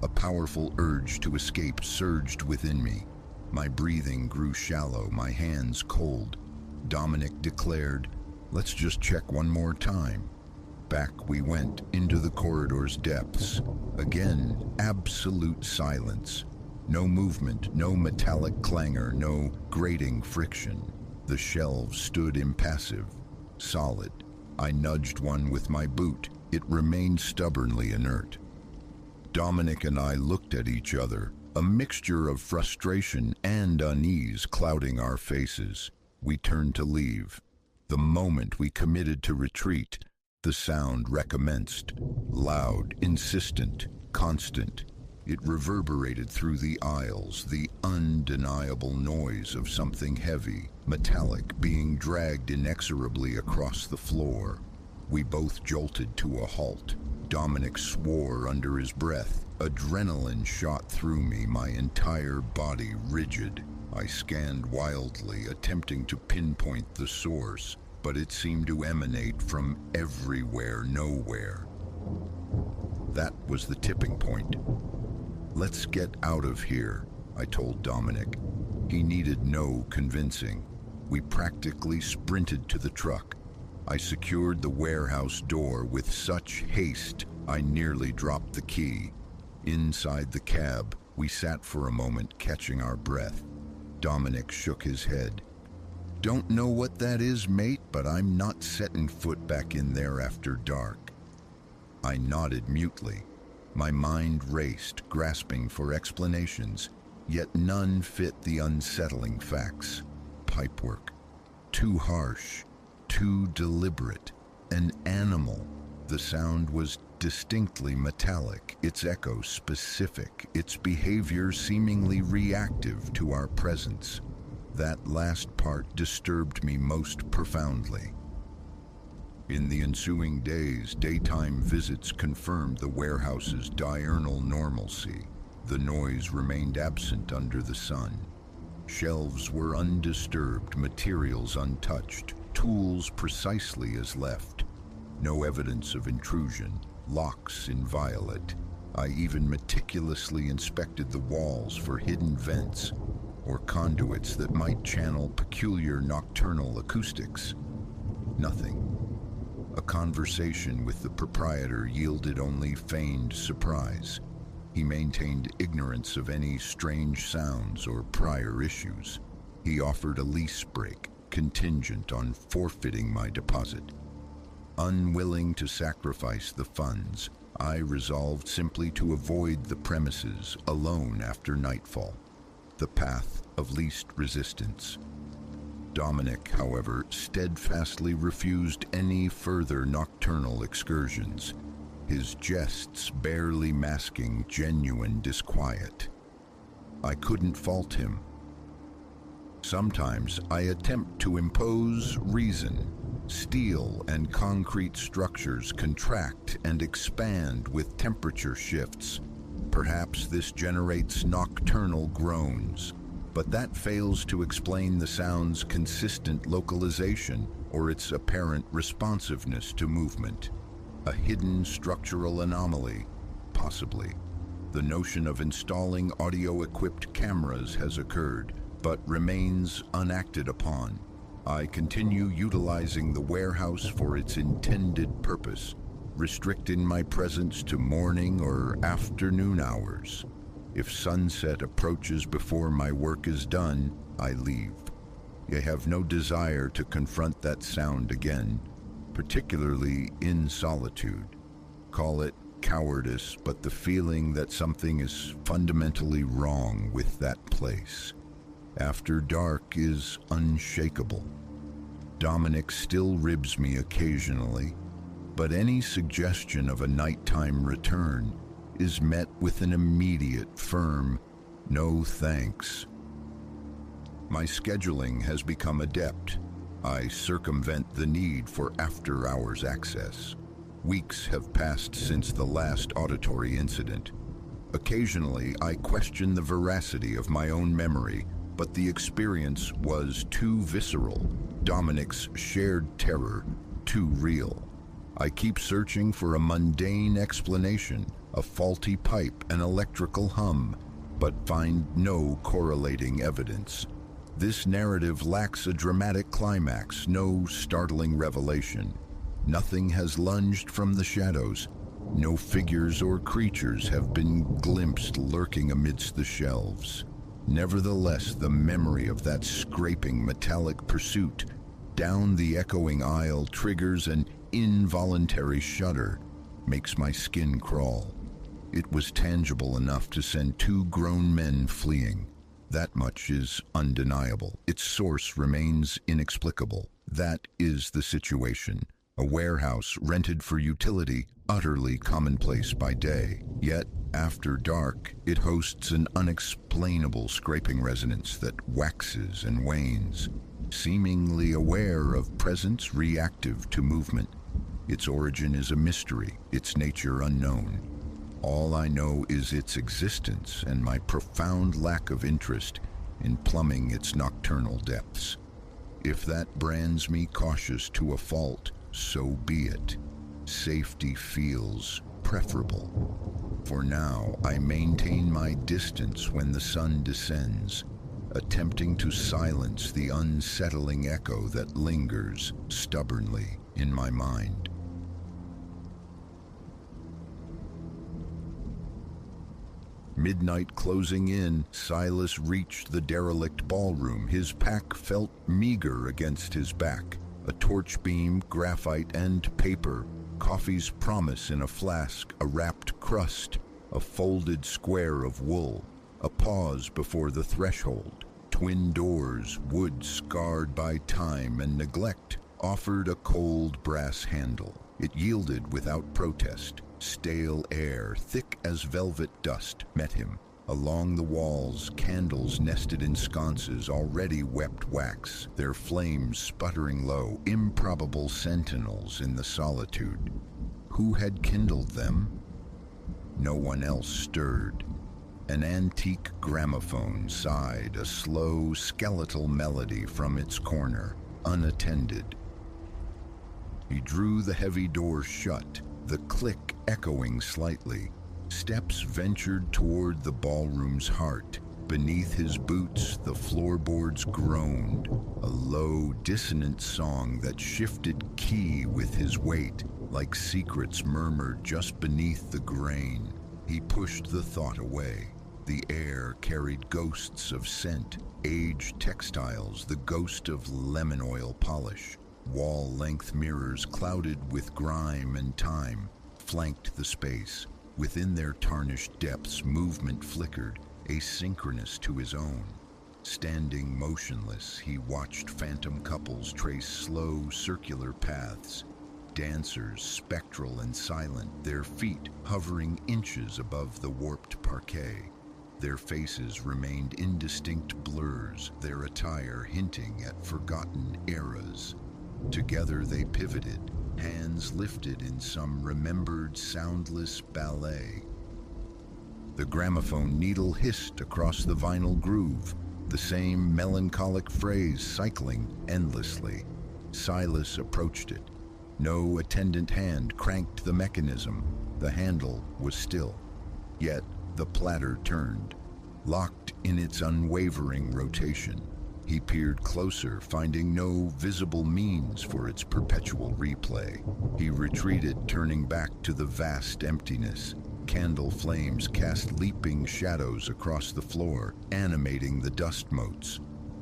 A powerful urge to escape surged within me. My breathing grew shallow, my hands cold. Dominic declared, "Let's just check one more time." Back we went into the corridor's depths. Again, absolute silence. No movement, no metallic clangor, no grating friction. The shelves stood impassive, solid. I nudged one with my boot. It remained stubbornly inert. Dominic and I looked at each other, a mixture of frustration and unease clouding our faces. We turned to leave. The moment we committed to retreat, the sound recommenced, loud, insistent, constant. It reverberated through the aisles, the undeniable noise of something heavy, metallic, being dragged inexorably across the floor. We both jolted to a halt. Dominic swore under his breath. Adrenaline shot through me, my entire body rigid. I scanned wildly, attempting to pinpoint the source, but it seemed to emanate from everywhere, nowhere. That was the tipping point. "Let's get out of here," I told Dominic. He needed no convincing. We practically sprinted to the truck. I secured the warehouse door with such haste I nearly dropped the key. Inside the cab, we sat for a moment, catching our breath. Dominic shook his head. "Don't know what that is, mate, but I'm not setting foot back in there after dark." I nodded mutely. My mind raced, grasping for explanations, yet none fit the unsettling facts. Pipework. Too harsh. Too deliberate. An animal. The sound was distinctly metallic, its echo specific, its behavior seemingly reactive to our presence. That last part disturbed me most profoundly. In the ensuing days, daytime visits confirmed the warehouse's diurnal normalcy. The noise remained absent under the sun. Shelves were undisturbed, materials untouched, tools precisely as left. No evidence of intrusion, locks inviolate. I even meticulously inspected the walls for hidden vents or conduits that might channel peculiar nocturnal acoustics. Nothing. A conversation with the proprietor yielded only feigned surprise. He maintained ignorance of any strange sounds or prior issues. He offered a lease break, contingent on forfeiting my deposit. Unwilling to sacrifice the funds, I resolved simply to avoid the premises alone after nightfall, the path of least resistance. Dominic, however, steadfastly refused any further nocturnal excursions, his jests barely masking genuine disquiet. I couldn't fault him. Sometimes I attempt to impose reason. Steel and concrete structures contract and expand with temperature shifts. Perhaps this generates nocturnal groans, but that fails to explain the sound's consistent localization or its apparent responsiveness to movement. A hidden structural anomaly, possibly. The notion of installing audio-equipped cameras has occurred, but remains unacted upon. I continue utilizing the warehouse for its intended purpose, restricting my presence to morning or afternoon hours. If sunset approaches before my work is done, I leave. I have no desire to confront that sound again, particularly in solitude. Call it cowardice, but the feeling that something is fundamentally wrong with that place after dark is unshakable. Dominic still ribs me occasionally, but any suggestion of a nighttime return is met with an immediate, firm, no thanks. My scheduling has become adept. I circumvent the need for after-hours access. Weeks have passed since the last auditory incident. Occasionally, I question the veracity of my own memory, but the experience was too visceral. Dominic's shared terror, too real. I keep searching for a mundane explanation, a faulty pipe, an electrical hum, but find no correlating evidence. This narrative lacks a dramatic climax, no startling revelation. Nothing has lunged from the shadows, No figures or creatures have been glimpsed lurking amidst the shelves. Nevertheless, the memory of that scraping metallic pursuit down the echoing aisle triggers an involuntary shudder, makes my skin crawl. It was tangible enough to send two grown men fleeing. That much is undeniable. Its source remains inexplicable. That is the situation. A warehouse rented for utility, utterly commonplace by day. Yet, after dark, it hosts an unexplainable scraping resonance that waxes and wanes, seemingly aware of presence reactive to movement. Its origin is a mystery, its nature unknown. All I know is its existence and my profound lack of interest in plumbing its nocturnal depths. If that brands me cautious to a fault, so be it. Safety feels preferable. For now, I maintain my distance when the sun descends, attempting to silence the unsettling echo that lingers stubbornly in my mind. Midnight closing in, Silas reached the derelict ballroom. His pack felt meager against his back. A torch beam, graphite, and paper. Coffee's promise in a flask, a wrapped crust, a folded square of wool. A pause before the threshold. Twin doors, wood scarred by time and neglect, offered a cold brass handle. It yielded without protest. Stale air, thick as velvet dust, met him. Along the walls, candles nested in sconces already wept wax, their flames sputtering low, improbable sentinels in the solitude. Who had kindled them? No one else stirred. An antique gramophone sighed a slow, skeletal melody from its corner, unattended. He drew the heavy door shut, the click echoing slightly. Steps ventured toward the ballroom's heart. Beneath his boots, the floorboards groaned, a low, dissonant song that shifted key with his weight, like secrets murmured just beneath the grain. He pushed the thought away. The air carried ghosts of scent, aged textiles, the ghost of lemon oil polish. Wall-length mirrors clouded with grime and time flanked the space. Within their tarnished depths, movement flickered, asynchronous to his own. Standing motionless, he watched phantom couples trace slow, circular paths. Dancers, spectral and silent, their feet hovering inches above the warped parquet. Their faces remained indistinct blurs, their attire hinting at forgotten eras. Together they pivoted, hands lifted in some remembered soundless ballet. The gramophone needle hissed across the vinyl groove, the same melancholic phrase cycling endlessly. Silas approached it. No attendant hand cranked the mechanism. The handle was still. Yet the platter turned, locked in its unwavering rotation. He peered closer, finding no visible means for its perpetual replay. He retreated, turning back to the vast emptiness. Candle flames cast leaping shadows across the floor, animating the dust motes.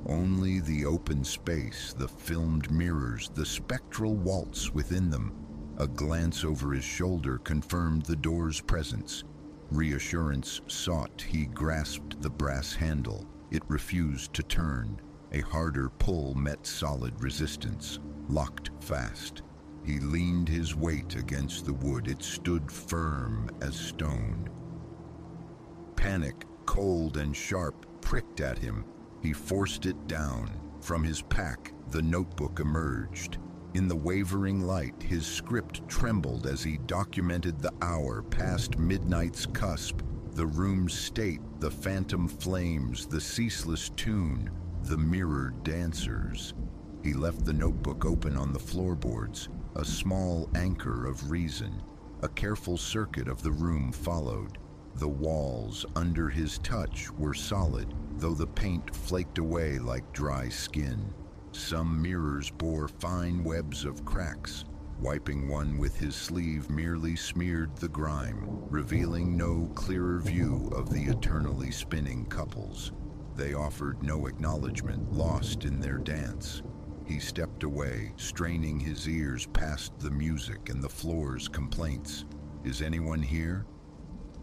Only the open space, the filmed mirrors, the spectral waltz within them. A glance over his shoulder confirmed the door's presence. Reassurance sought, he grasped the brass handle. It refused to turn. A harder pull met solid resistance, locked fast. He leaned his weight against the wood. It stood firm as stone. Panic, cold and sharp, pricked at him. He forced it down. From his pack, the notebook emerged. In the wavering light, his script trembled as he documented the hour past midnight's cusp, the room's state, the phantom flames, the ceaseless tune, the mirrored dancers. He left the notebook open on the floorboards, a small anchor of reason. A careful circuit of the room followed. The walls, under his touch, were solid, though the paint flaked away like dry skin. Some mirrors bore fine webs of cracks. Wiping one with his sleeve merely smeared the grime, revealing no clearer view of the eternally spinning couples. They offered no acknowledgement, lost in their dance. He stepped away, straining his ears past the music and the floor's complaints. Is anyone here?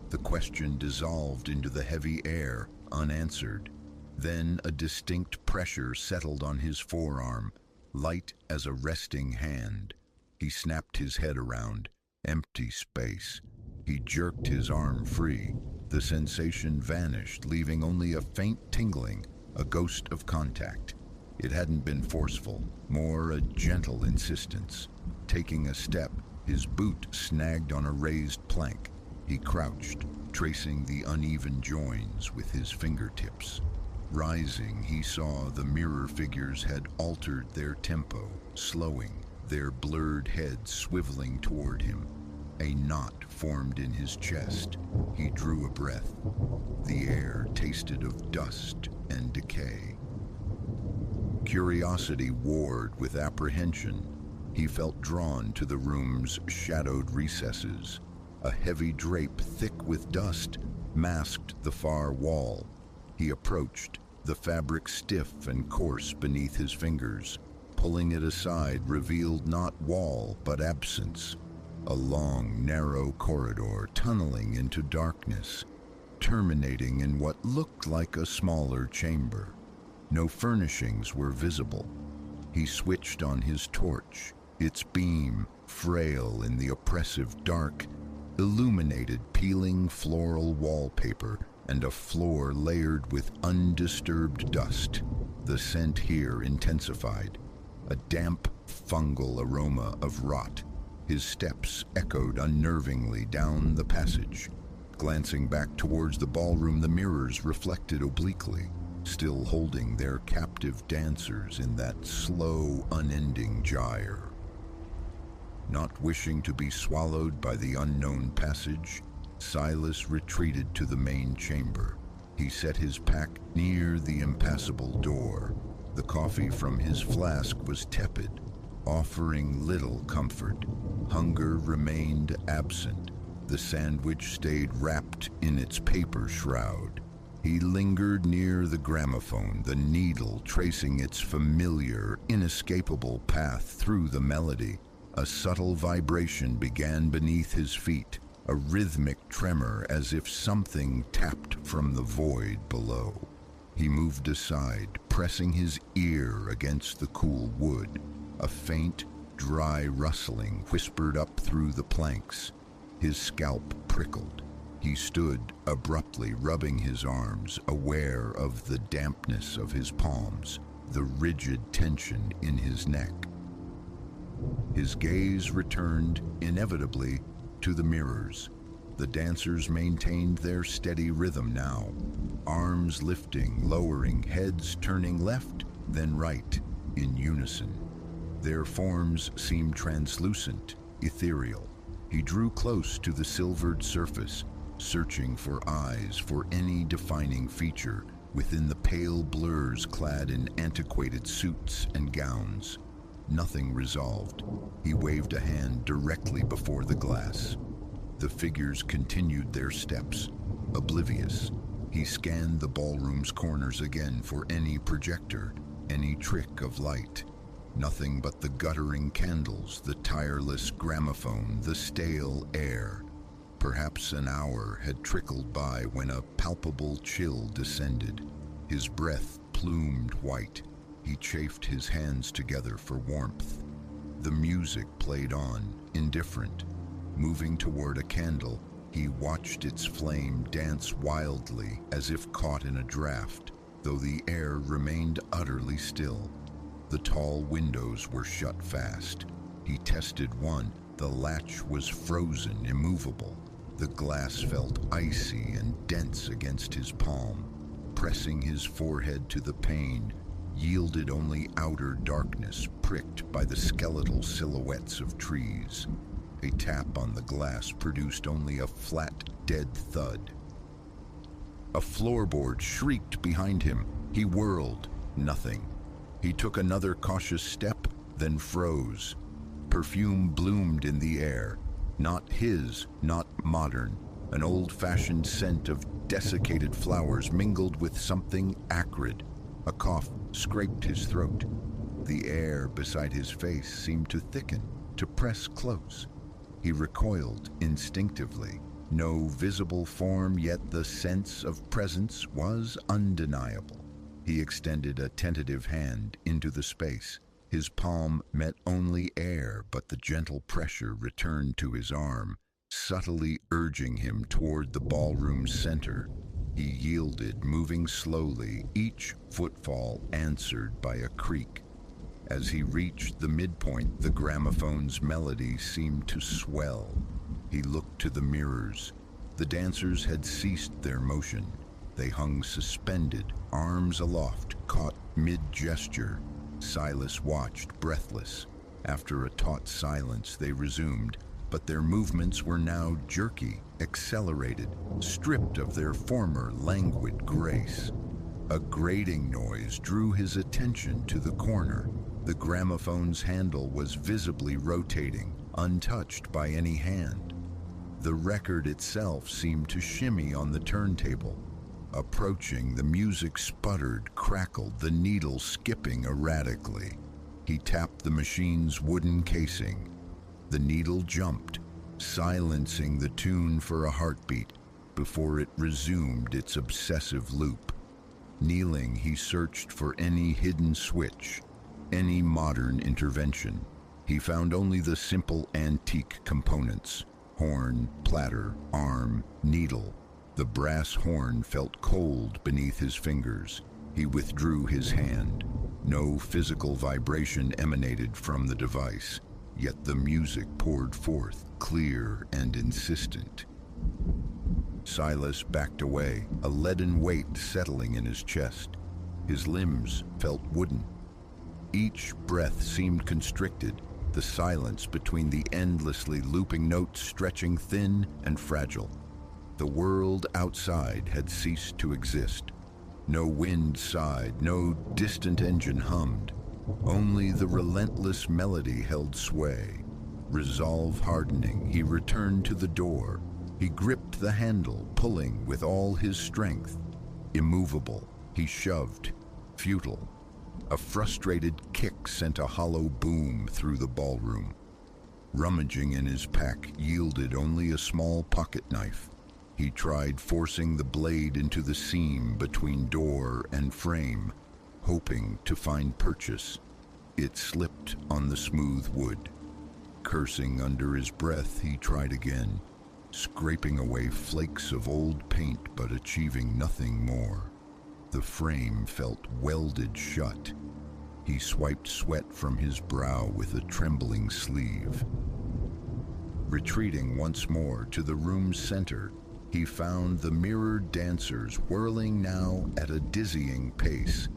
The question dissolved into the heavy air, unanswered. Then a distinct pressure settled on his forearm, light as a resting hand. He snapped his head around. Empty space. He jerked his arm free. The sensation vanished, leaving only a faint tingling, a ghost of contact. It hadn't been forceful, more a gentle insistence. Taking a step, his boot snagged on a raised plank. He crouched, tracing the uneven joins with his fingertips. Rising, he saw the mirror figures had altered their tempo, slowing, their blurred heads swiveling toward him. A knot formed in his chest. He drew a breath. The air tasted of dust and decay. Curiosity warred with apprehension. He felt drawn to the room's shadowed recesses. A heavy drape thick with dust masked the far wall. He approached, the fabric stiff and coarse beneath his fingers. Pulling it aside revealed not wall but absence. A long, narrow corridor tunneling into darkness, terminating in what looked like a smaller chamber. No furnishings were visible. He switched on his torch. Its beam, frail in the oppressive dark, illuminated peeling floral wallpaper and a floor layered with undisturbed dust. The scent here intensified, a damp, fungal aroma of rot. His steps echoed unnervingly down the passage. Glancing back towards the ballroom, the mirrors reflected obliquely, still holding their captive dancers in that slow, unending gyre. Not wishing to be swallowed by the unknown passage, Silas retreated to the main chamber. He set his pack near the impassable door. The coffee from his flask was tepid, offering little comfort. Hunger remained absent. The sandwich stayed wrapped in its paper shroud. He lingered near the gramophone, the needle tracing its familiar, inescapable path through the melody. A subtle vibration began beneath his feet, a rhythmic tremor as if something tapped from the void below. He moved aside, pressing his ear against the cool wood. A faint, dry rustling whispered up through the planks. His scalp prickled. He stood abruptly, rubbing his arms, aware of the dampness of his palms, the rigid tension in his neck. His gaze returned, inevitably, to the mirrors. The dancers maintained their steady rhythm now, arms lifting, lowering, heads turning left, then right, in unison. Their forms seemed translucent, ethereal. He drew close to the silvered surface, searching for eyes, for any defining feature within the pale blurs clad in antiquated suits and gowns. Nothing resolved. He waved a hand directly before the glass. The figures continued their steps, oblivious. He scanned the ballroom's corners again for any projector, any trick of light. Nothing but the guttering candles, the tireless gramophone, the stale air. Perhaps an hour had trickled by when a palpable chill descended. His breath plumed white. He chafed his hands together for warmth. The music played on, indifferent. Moving toward a candle, he watched its flame dance wildly as if caught in a draft, though the air remained utterly still. The tall windows were shut fast. He tested one. The latch was frozen, immovable. The glass felt icy and dense against his palm. Pressing his forehead to the pane, yielded only outer darkness pricked by the skeletal silhouettes of trees. A tap on the glass produced only a flat, dead thud. A floorboard shrieked behind him. He whirled. Nothing. He took another cautious step, then froze. Perfume bloomed in the air. Not his, not modern. An old-fashioned scent of desiccated flowers mingled with something acrid. A cough scraped his throat. The air beside his face seemed to thicken, to press close. He recoiled instinctively. No visible form, yet the sense of presence was undeniable. He extended a tentative hand into the space. His palm met only air, but the gentle pressure returned to his arm, subtly urging him toward the ballroom's center. He yielded, moving slowly, each footfall answered by a creak. As he reached the midpoint, the gramophone's melody seemed to swell. He looked to the mirrors. The dancers had ceased their motion. They hung suspended, arms aloft, caught mid-gesture. Silas watched, breathless. After a taut silence, they resumed, but their movements were now jerky, accelerated, stripped of their former languid grace. A grating noise drew his attention to the corner. The gramophone's handle was visibly rotating, untouched by any hand. The record itself seemed to shimmy on the turntable. Approaching, the music sputtered, crackled, the needle skipping erratically. He tapped the machine's wooden casing. The needle jumped, silencing the tune for a heartbeat before it resumed its obsessive loop. Kneeling, he searched for any hidden switch, any modern intervention. He found only the simple antique components: horn, platter, arm, needle. The brass horn felt cold beneath his fingers. He withdrew his hand. No physical vibration emanated from the device, yet the music poured forth, clear and insistent. Silas backed away, a leaden weight settling in his chest. His limbs felt wooden. Each breath seemed constricted, the silence between the endlessly looping notes stretching thin and fragile. The world outside had ceased to exist. No wind sighed, no distant engine hummed. Only the relentless melody held sway. Resolve hardening, he returned to the door. He gripped the handle, pulling with all his strength. Immovable, he shoved, futile. A frustrated kick sent a hollow boom through the ballroom. Rummaging in his pack yielded only a small pocket knife. He tried forcing the blade into the seam between door and frame, hoping to find purchase. It slipped on the smooth wood. Cursing under his breath, he tried again, scraping away flakes of old paint but achieving nothing more. The frame felt welded shut. He swiped sweat from his brow with a trembling sleeve. Retreating once more to the room's center, he found the mirrored dancers whirling now at a dizzying pace.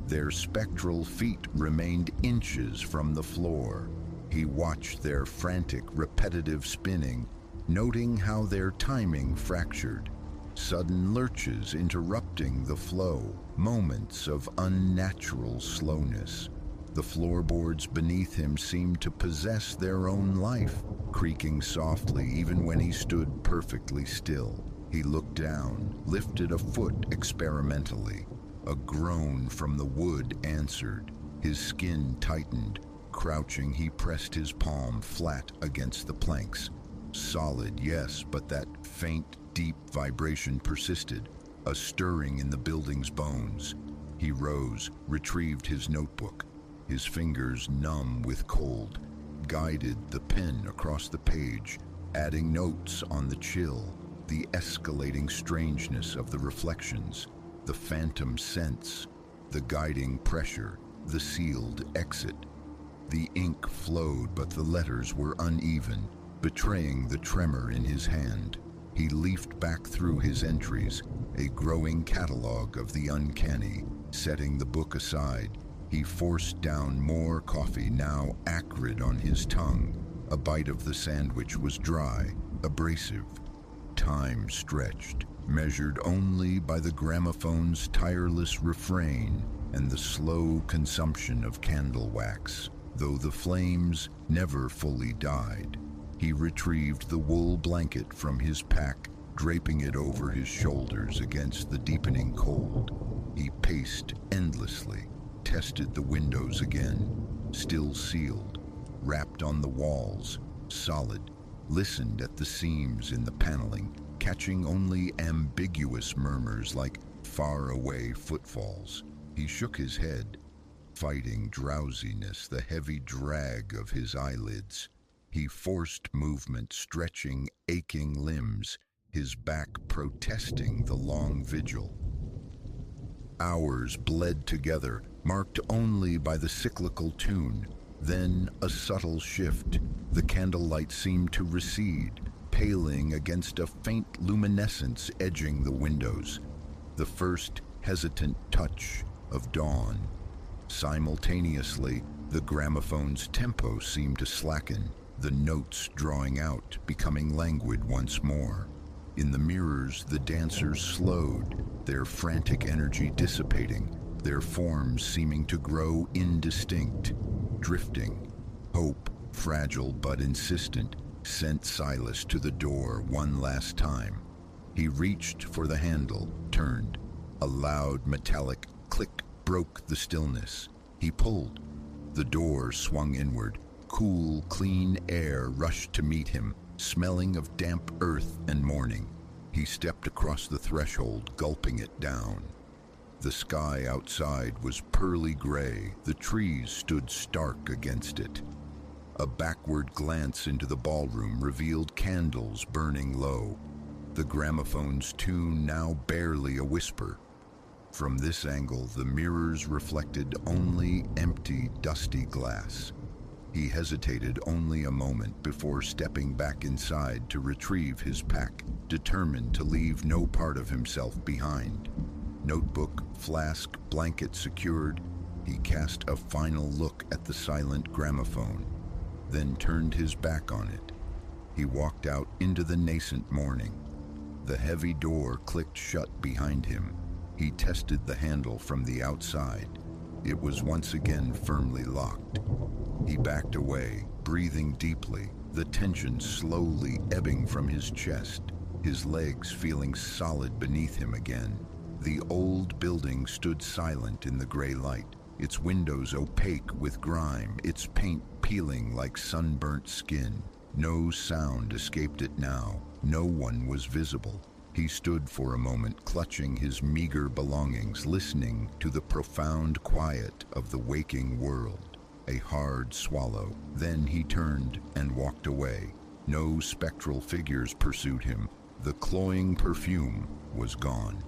Their spectral feet remained inches from the floor. He watched their frantic, repetitive spinning, noting how their timing fractured. Sudden lurches interrupting the flow, moments of unnatural slowness. The floorboards beneath him seemed to possess their own life, creaking softly even when he stood perfectly still. He looked down, lifted a foot experimentally. A groan from the wood answered. His skin tightened. Crouching, he pressed his palm flat against the planks. Solid, yes, but that faint, deep vibration persisted, a stirring in the building's bones. He rose, retrieved his notebook. His fingers numb with cold, guided the pen across the page, adding notes on the chill, the escalating strangeness of the reflections, the phantom sense, the guiding pressure, the sealed exit. The ink flowed, but the letters were uneven, betraying the tremor in his hand. He leafed back through his entries, a growing catalog of the uncanny. Setting the book aside, he forced down more coffee, now acrid on his tongue. A bite of the sandwich was dry, abrasive. Time stretched, measured only by the gramophone's tireless refrain and the slow consumption of candle wax. Though the flames never fully died, he retrieved the wool blanket from his pack, draping it over his shoulders against the deepening cold. He paced endlessly, tested the windows again, still sealed, rapped on the walls, solid, listened at the seams in the paneling, catching only ambiguous murmurs like far-away footfalls. He shook his head, fighting drowsiness, the heavy drag of his eyelids. He forced movement, stretching aching limbs, his back protesting the long vigil. Hours bled together, marked only by the cyclical tune. Then a subtle shift. The candlelight seemed to recede, paling against a faint luminescence edging the windows. The first hesitant touch of dawn. Simultaneously, the gramophone's tempo seemed to slacken, the notes drawing out, becoming languid once more. In the mirrors, the dancers slowed, their frantic energy dissipating, their forms seeming to grow indistinct, drifting. Hope, fragile but insistent, sent Silas to the door one last time. He reached for the handle, turned. A loud metallic click broke the stillness. He pulled. The door swung inward. Cool, clean air rushed to meet him, smelling of damp earth and morning. He stepped across the threshold, gulping it down. The sky outside was pearly gray. The trees stood stark against it. A backward glance into the ballroom revealed candles burning low. The gramophone's tune now barely a whisper. From this angle, the mirrors reflected only empty, dusty glass. He hesitated only a moment before stepping back inside to retrieve his pack, determined to leave no part of himself behind. Notebook, flask, blanket secured, he cast a final look at the silent gramophone, then turned his back on it. He walked out into the nascent morning. The heavy door clicked shut behind him. He tested the handle from the outside. It was once again firmly locked. He backed away, breathing deeply, the tension slowly ebbing from his chest, his legs feeling solid beneath him again. The old building stood silent in the gray light, its windows opaque with grime, its paint peeling like sunburnt skin. No sound escaped it now. No one was visible. He stood for a moment, clutching his meager belongings, listening to the profound quiet of the waking world. A hard swallow. Then he turned and walked away. No spectral figures pursued him. The cloying perfume was gone.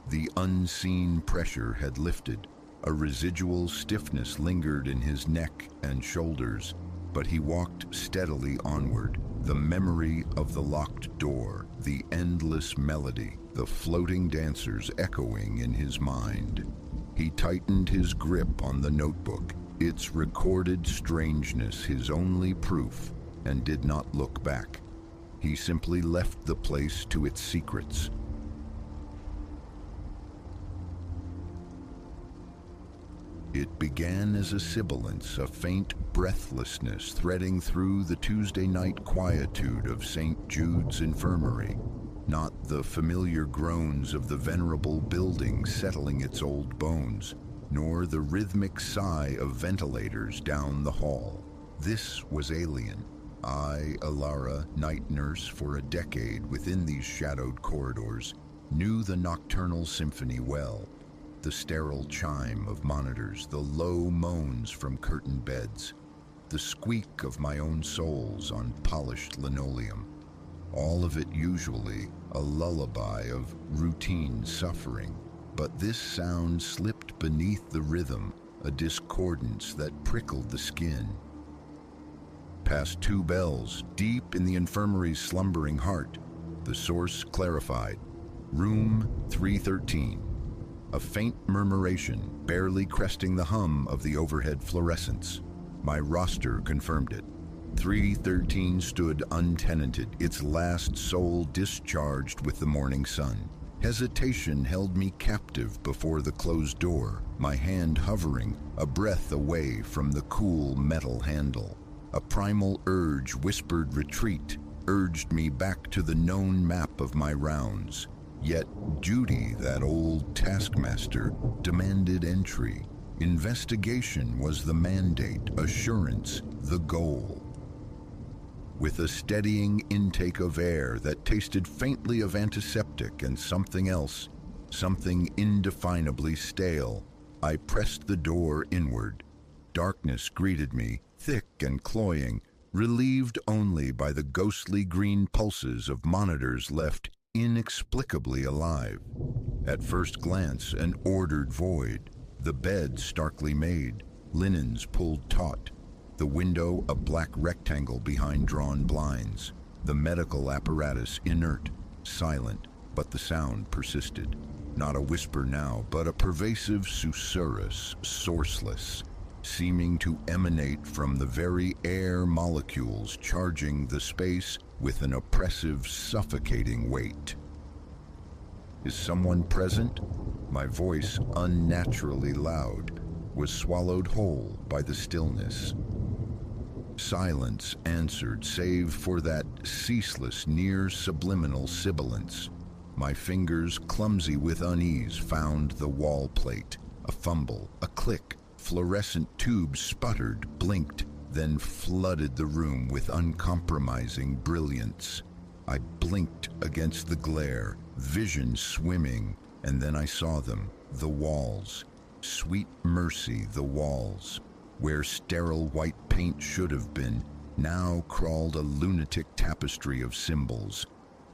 The unseen pressure had lifted. A residual stiffness lingered in his neck and shoulders, but he walked steadily onward. The memory of the locked door, the endless melody, the floating dancers echoing in his mind. He tightened his grip on the notebook, its recorded strangeness his only proof, and did not look back. He simply left the place to its secrets. It began as a sibilance, a faint breathlessness threading through the Tuesday night quietude of St. Jude's Infirmary, not the familiar groans of the venerable building settling its old bones, nor the rhythmic sigh of ventilators down the hall. This was alien. I, Alara, night nurse for a decade within these shadowed corridors, knew the nocturnal symphony well. The sterile chime of monitors, the low moans from curtained beds, the squeak of my own soles on polished linoleum. All of it usually a lullaby of routine suffering. But this sound slipped beneath the rhythm, a discordance that prickled the skin. Past 2 bells, deep in the infirmary's slumbering heart, the source clarified. Room 313. A faint murmuration, barely cresting the hum of the overhead fluorescence. My roster confirmed it. 313 stood untenanted, its last soul discharged with the morning sun. Hesitation held me captive before the closed door, my hand hovering a breath away from the cool metal handle. A primal urge whispered retreat, urged me back to the known map of my rounds. Yet duty, that old taskmaster, demanded entry. Investigation was the mandate, assurance the goal. With a steadying intake of air that tasted faintly of antiseptic and something else, something indefinably stale, I pressed the door inward. Darkness greeted me, thick and cloying, relieved only by the ghostly green pulses of monitors left inexplicably alive. At first glance, an ordered void. The bed starkly made, linens pulled taut. The window a black rectangle behind drawn blinds. The medical apparatus inert, silent, but the sound persisted. Not a whisper now, but a pervasive susurrus, sourceless, seeming to emanate from the very air molecules charging the space with an oppressive, suffocating weight. Is someone present? My voice, unnaturally loud, was swallowed whole by the stillness. Silence answered, save for that ceaseless, near-subliminal sibilance. My fingers, clumsy with unease, found the wall plate. A fumble, a click. Fluorescent tubes sputtered, blinked, then flooded the room with uncompromising brilliance. I blinked against the glare, vision swimming, and then I saw them, the walls. Sweet mercy, the walls. Where sterile white paint should have been, now crawled a lunatic tapestry of symbols.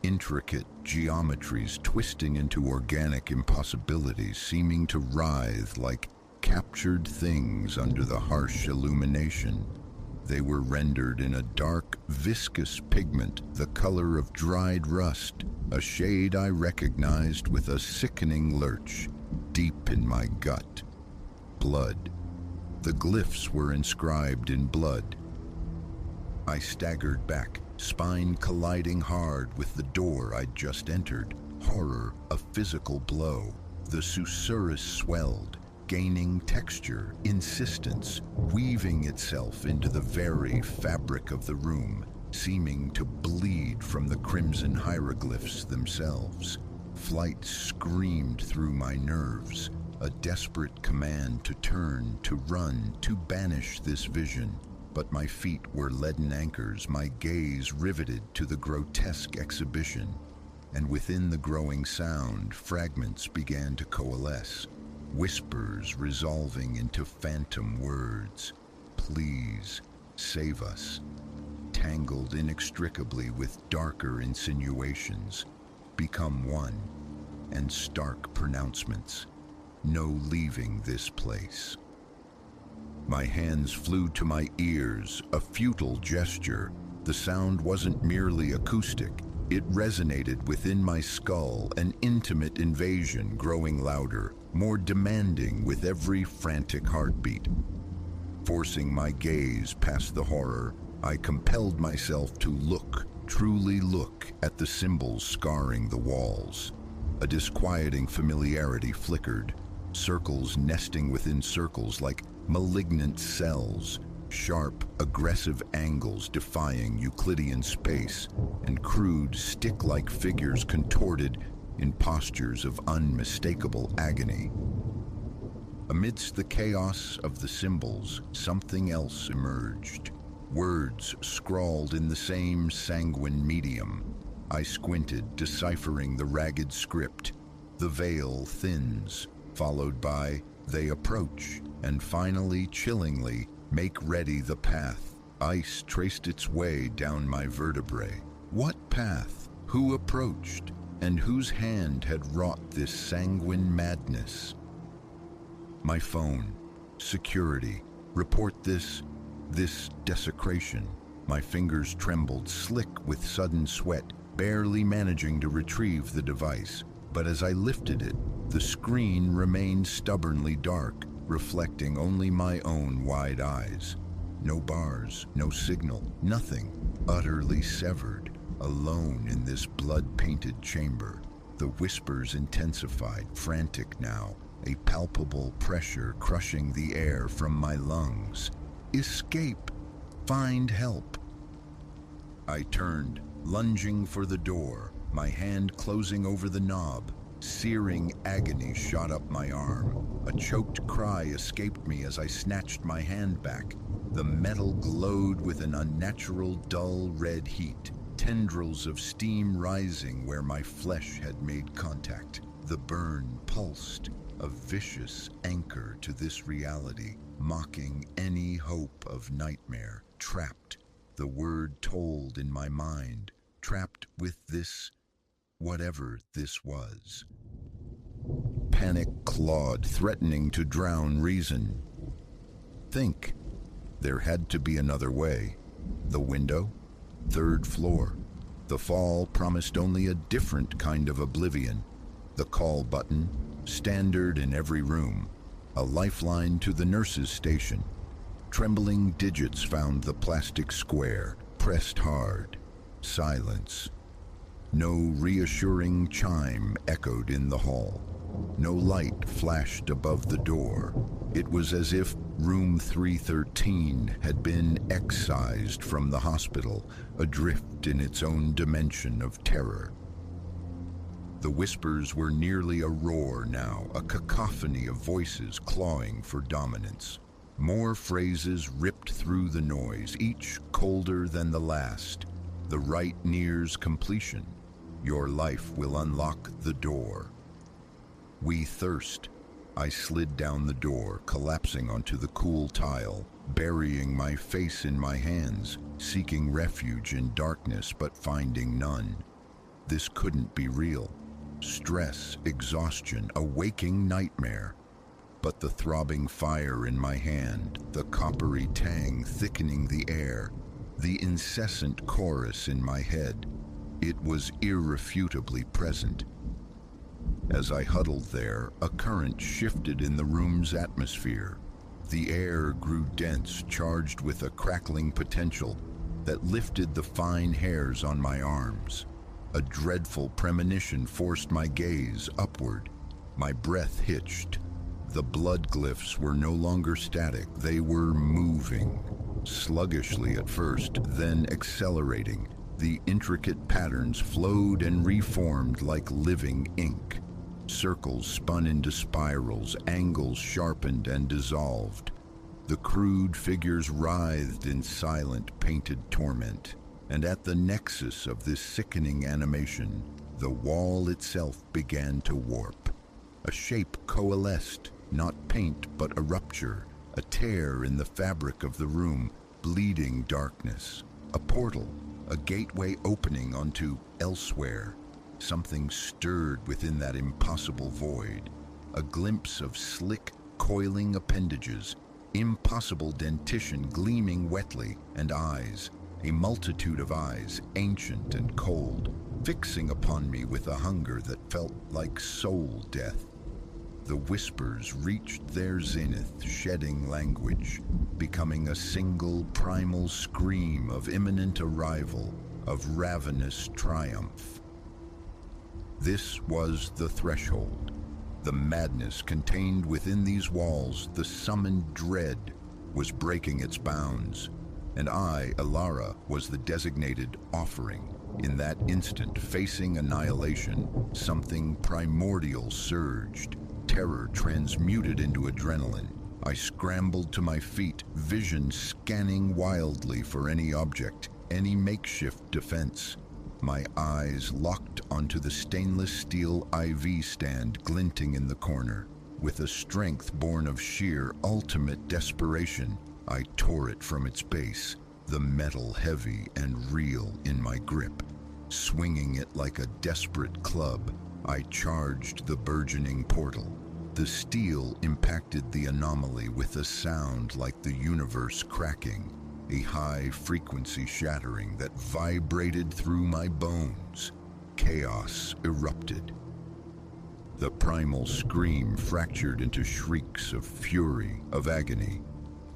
Intricate geometries twisting into organic impossibilities, seeming to writhe like captured things under the harsh illumination. They were rendered in a dark, viscous pigment, the color of dried rust, a shade I recognized with a sickening lurch, deep in my gut. Blood. The glyphs were inscribed in blood. I staggered back, spine colliding hard with the door I'd just entered. Horror, a physical blow. The susurrus swelled, gaining texture, insistence, weaving itself into the very fabric of the room, seeming to bleed from the crimson hieroglyphs themselves. Flight screamed through my nerves, a desperate command to turn, to run, to banish this vision. But my feet were leaden anchors, my gaze riveted to the grotesque exhibition. And within the growing sound, fragments began to coalesce. Whispers resolving into phantom words. Please, save us. Tangled inextricably with darker insinuations. Become one. And stark pronouncements. No leaving this place. My hands flew to my ears, a futile gesture. The sound wasn't merely acoustic. It resonated within my skull, an intimate invasion growing louder, more demanding with every frantic heartbeat. Forcing my gaze past the horror, I compelled myself to look, truly look, at the symbols scarring the walls. A disquieting familiarity flickered, circles nesting within circles like malignant cells, sharp, aggressive angles defying Euclidean space, and crude, stick-like figures contorted in postures of unmistakable agony. Amidst the chaos of the symbols, something else emerged. Words scrawled in the same sanguine medium. I squinted, deciphering the ragged script. The veil thins, followed by, they approach, and finally, chillingly, make ready the path. Ice traced its way down my vertebrae. What path? Who approached? And whose hand had wrought this sanguine madness? My phone. Security. Report this desecration. My fingers trembled, slick with sudden sweat, barely managing to retrieve the device. But as I lifted it, the screen remained stubbornly dark, reflecting only my own wide eyes. No bars, no signal, nothing. Utterly severed, alone in this blood-painted chamber. The whispers intensified, frantic now, a palpable pressure crushing the air from my lungs. Escape! Find help! I turned, lunging for the door, my hand closing over the knob. Searing agony shot up my arm. A choked cry escaped me as I snatched my hand back. The metal glowed with an unnatural, dull red heat, tendrils of steam rising where my flesh had made contact. The burn pulsed, a vicious anchor to this reality, mocking any hope of nightmare. Trapped, the word told in my mind, trapped with this, whatever this was. Panic clawed, threatening to drown reason. Think. There had to be another way. The window? Third floor. The fall promised only a different kind of oblivion. The call button, standard in every room. A lifeline to the nurse's station. Trembling digits found the plastic square, pressed hard. Silence. No reassuring chime echoed in the hall. No light flashed above the door. It was as if room 313 had been excised from the hospital, adrift in its own dimension of terror. The whispers were nearly a roar now, a cacophony of voices clawing for dominance. More phrases ripped through the noise, each colder than the last. The rite nears completion. Your life will unlock the door. We thirst. I slid down the door, collapsing onto the cool tile, burying my face in my hands, seeking refuge in darkness but finding none. This couldn't be real. Stress, exhaustion, a waking nightmare. But the throbbing fire in my hand, the coppery tang thickening the air, the incessant chorus in my head, it was irrefutably present. As I huddled there, a current shifted in the room's atmosphere. The air grew dense, charged with a crackling potential that lifted the fine hairs on my arms. A dreadful premonition forced my gaze upward. My breath hitched. The blood glyphs were no longer static, they were moving. Sluggishly at first, then accelerating. The intricate patterns flowed and reformed like living ink. Circles spun into spirals, angles sharpened and dissolved. The crude figures writhed in silent, painted torment. And at the nexus of this sickening animation, the wall itself began to warp. A shape coalesced, not paint but a rupture, a tear in the fabric of the room, bleeding darkness. A portal, a gateway opening onto elsewhere. Something stirred within that impossible void. A glimpse of slick, coiling appendages, impossible dentition gleaming wetly, and eyes. A multitude of eyes, ancient and cold, fixing upon me with a hunger that felt like soul death. The whispers reached their zenith, shedding language, becoming a single primal scream of imminent arrival, of ravenous triumph. This was the threshold. The madness contained within these walls, the summoned dread, was breaking its bounds. And I, Alara, was the designated offering. In that instant, facing annihilation, something primordial surged. Terror transmuted into adrenaline. I scrambled to my feet, vision scanning wildly for any object, any makeshift defense. My eyes locked onto the stainless steel IV stand glinting in the corner. With a strength born of sheer, ultimate desperation, I tore it from its base, the metal heavy and real in my grip. Swinging it like a desperate club, I charged the burgeoning portal. The steel impacted the anomaly with a sound like the universe cracking, a high-frequency shattering that vibrated through my bones. Chaos erupted. The primal scream fractured into shrieks of fury, of agony.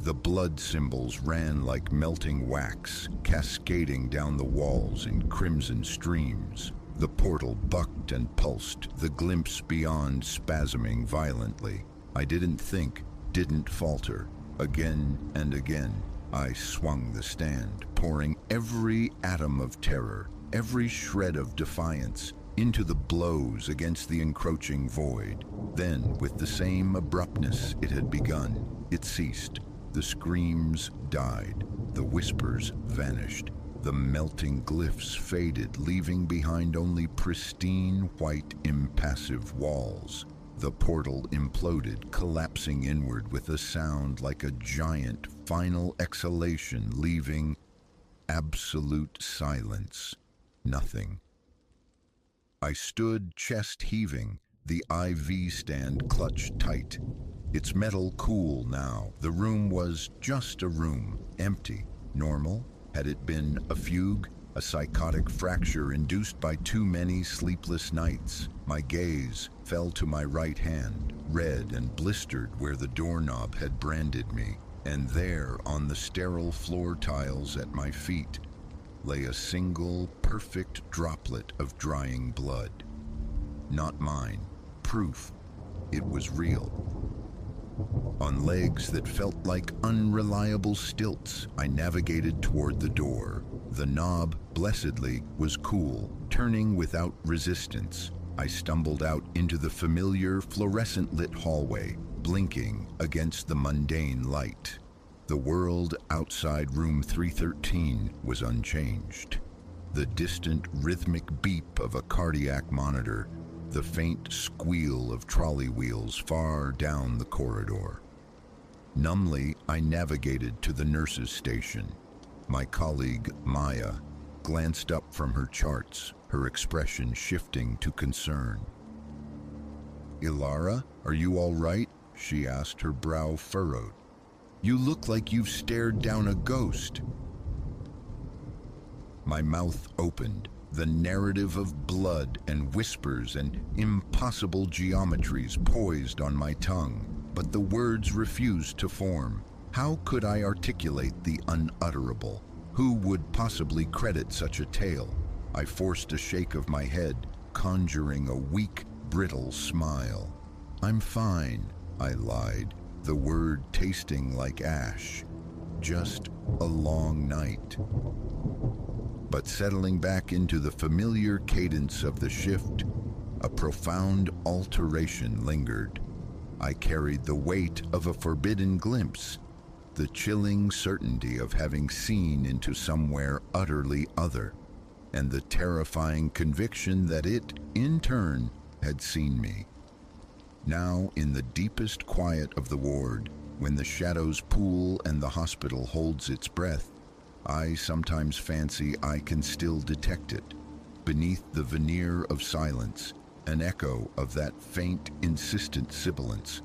The blood symbols ran like melting wax, cascading down the walls in crimson streams. The portal bucked and pulsed, the glimpse beyond spasming violently. I didn't think, didn't falter. Again and again, I swung the stand, pouring every atom of terror, every shred of defiance, into the blows against the encroaching void. Then, with the same abruptness it had begun, it ceased. The screams died, the whispers vanished. The melting glyphs faded, leaving behind only pristine, white, impassive walls. The portal imploded, collapsing inward with a sound like a giant final exhalation, leaving absolute silence. Nothing. I stood, chest heaving, the IV stand clutched tight. Its metal cool now. The room was just a room, empty. Normal? Had it been a fugue, a psychotic fracture induced by too many sleepless nights? My gaze fell to my right hand, red and blistered where the doorknob had branded me, and there, on the sterile floor tiles at my feet, lay a single, perfect droplet of drying blood. Not mine. Proof. It was real. On legs that felt like unreliable stilts, I navigated toward the door. The knob, blessedly, was cool, turning without resistance. I stumbled out into the familiar, fluorescent-lit hallway, blinking against the mundane light. The world outside room 313 was unchanged. The distant, rhythmic beep of a cardiac monitor, the faint squeal of trolley wheels far down the corridor. Numbly, I navigated to the nurse's station. My colleague, Maya, glanced up from her charts, her expression shifting to concern. "Ilara, are you all right?" she asked, her brow furrowed. "You look like you've stared down a ghost." My mouth opened, the narrative of blood and whispers and impossible geometries poised on my tongue, but the words refused to form. How could I articulate the unutterable? Who would possibly credit such a tale? I forced a shake of my head, conjuring a weak, brittle smile. "I'm fine," I lied, the word tasting like ash. "Just a long night." But settling back into the familiar cadence of the shift, a profound alteration lingered. I carried the weight of a forbidden glimpse, the chilling certainty of having seen into somewhere utterly other, and the terrifying conviction that it, in turn, had seen me. Now, in the deepest quiet of the ward, when the shadows pool and the hospital holds its breath, I sometimes fancy I can still detect it. Beneath the veneer of silence, an echo of that faint, insistent sibilance,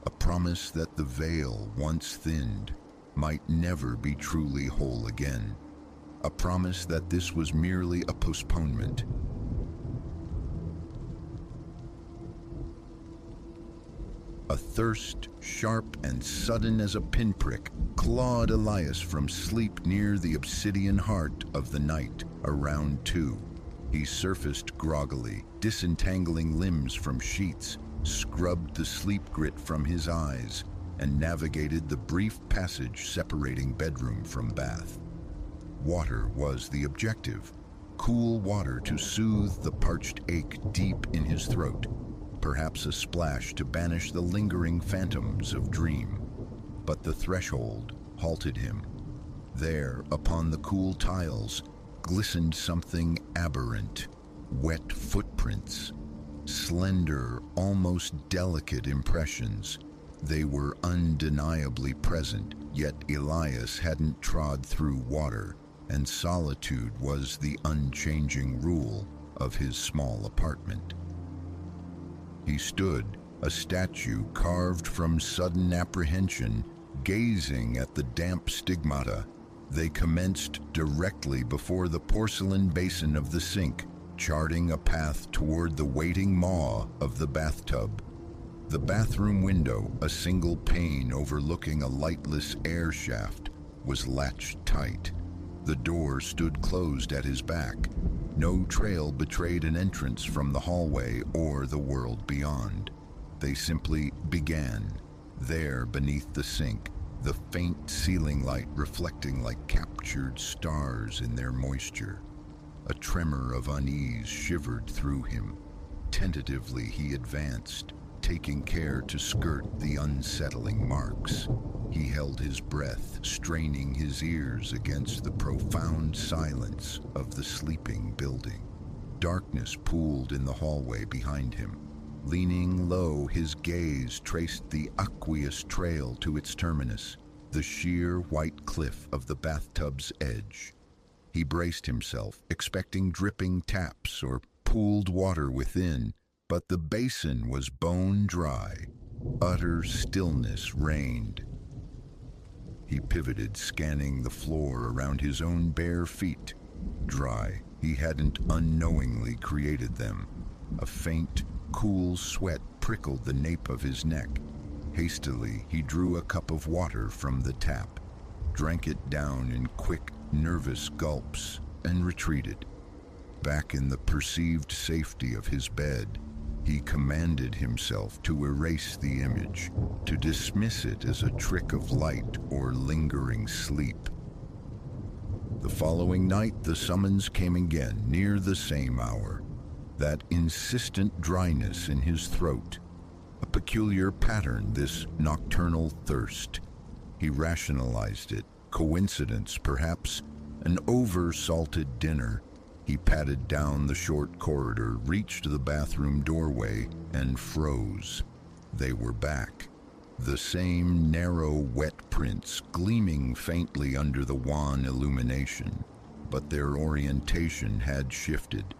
a promise that the veil, once thinned, might never be truly whole again. A promise that this was merely a postponement. A thirst, sharp and sudden as a pinprick, clawed Elias from sleep near the obsidian heart of the night, around 2. He surfaced groggily, disentangling limbs from sheets, scrubbed the sleep grit from his eyes, and navigated the brief passage separating bedroom from bath. Water was the objective. Cool water to soothe the parched ache deep in his throat. Perhaps a splash to banish the lingering phantoms of dream. But the threshold halted him. There, upon the cool tiles, glistened something aberrant. Wet footprints. Slender, almost delicate impressions. They were undeniably present, yet Elias hadn't trod through water, and solitude was the unchanging rule of his small apartment. He stood, a statue carved from sudden apprehension, gazing at the damp stigmata. They commenced directly before the porcelain basin of the sink, charting a path toward the waiting maw of the bathtub. The bathroom window, a single pane overlooking a lightless air shaft, was latched tight. The door stood closed at his back. No trail betrayed an entrance from the hallway or the world beyond. They simply began, there beneath the sink, the faint ceiling light reflecting like captured stars in their moisture. A tremor of unease shivered through him. Tentatively he advanced, taking care to skirt the unsettling marks. He held his breath, straining his ears against the profound silence of the sleeping building. Darkness pooled in the hallway behind him. Leaning low, his gaze traced the aqueous trail to its terminus, the sheer white cliff of the bathtub's edge. He braced himself, expecting dripping taps or pooled water within, but the basin was bone dry. Utter stillness reigned. He pivoted, scanning the floor around his own bare feet. Dry. He hadn't unknowingly created them. A faint, cool sweat prickled the nape of his neck. Hastily, he drew a cup of water from the tap, drank it down in quick, nervous gulps, and retreated. Back in the perceived safety of his bed, he commanded himself to erase the image, to dismiss it as a trick of light or lingering sleep. The following night, the summons came again, near the same hour. That insistent dryness in his throat, a peculiar pattern, this nocturnal thirst. He rationalized it. Coincidence, perhaps, an over-salted dinner. He padded down the short corridor, reached the bathroom doorway, and froze. They were back. The same narrow, wet prints gleaming faintly under the wan illumination, but their orientation had shifted.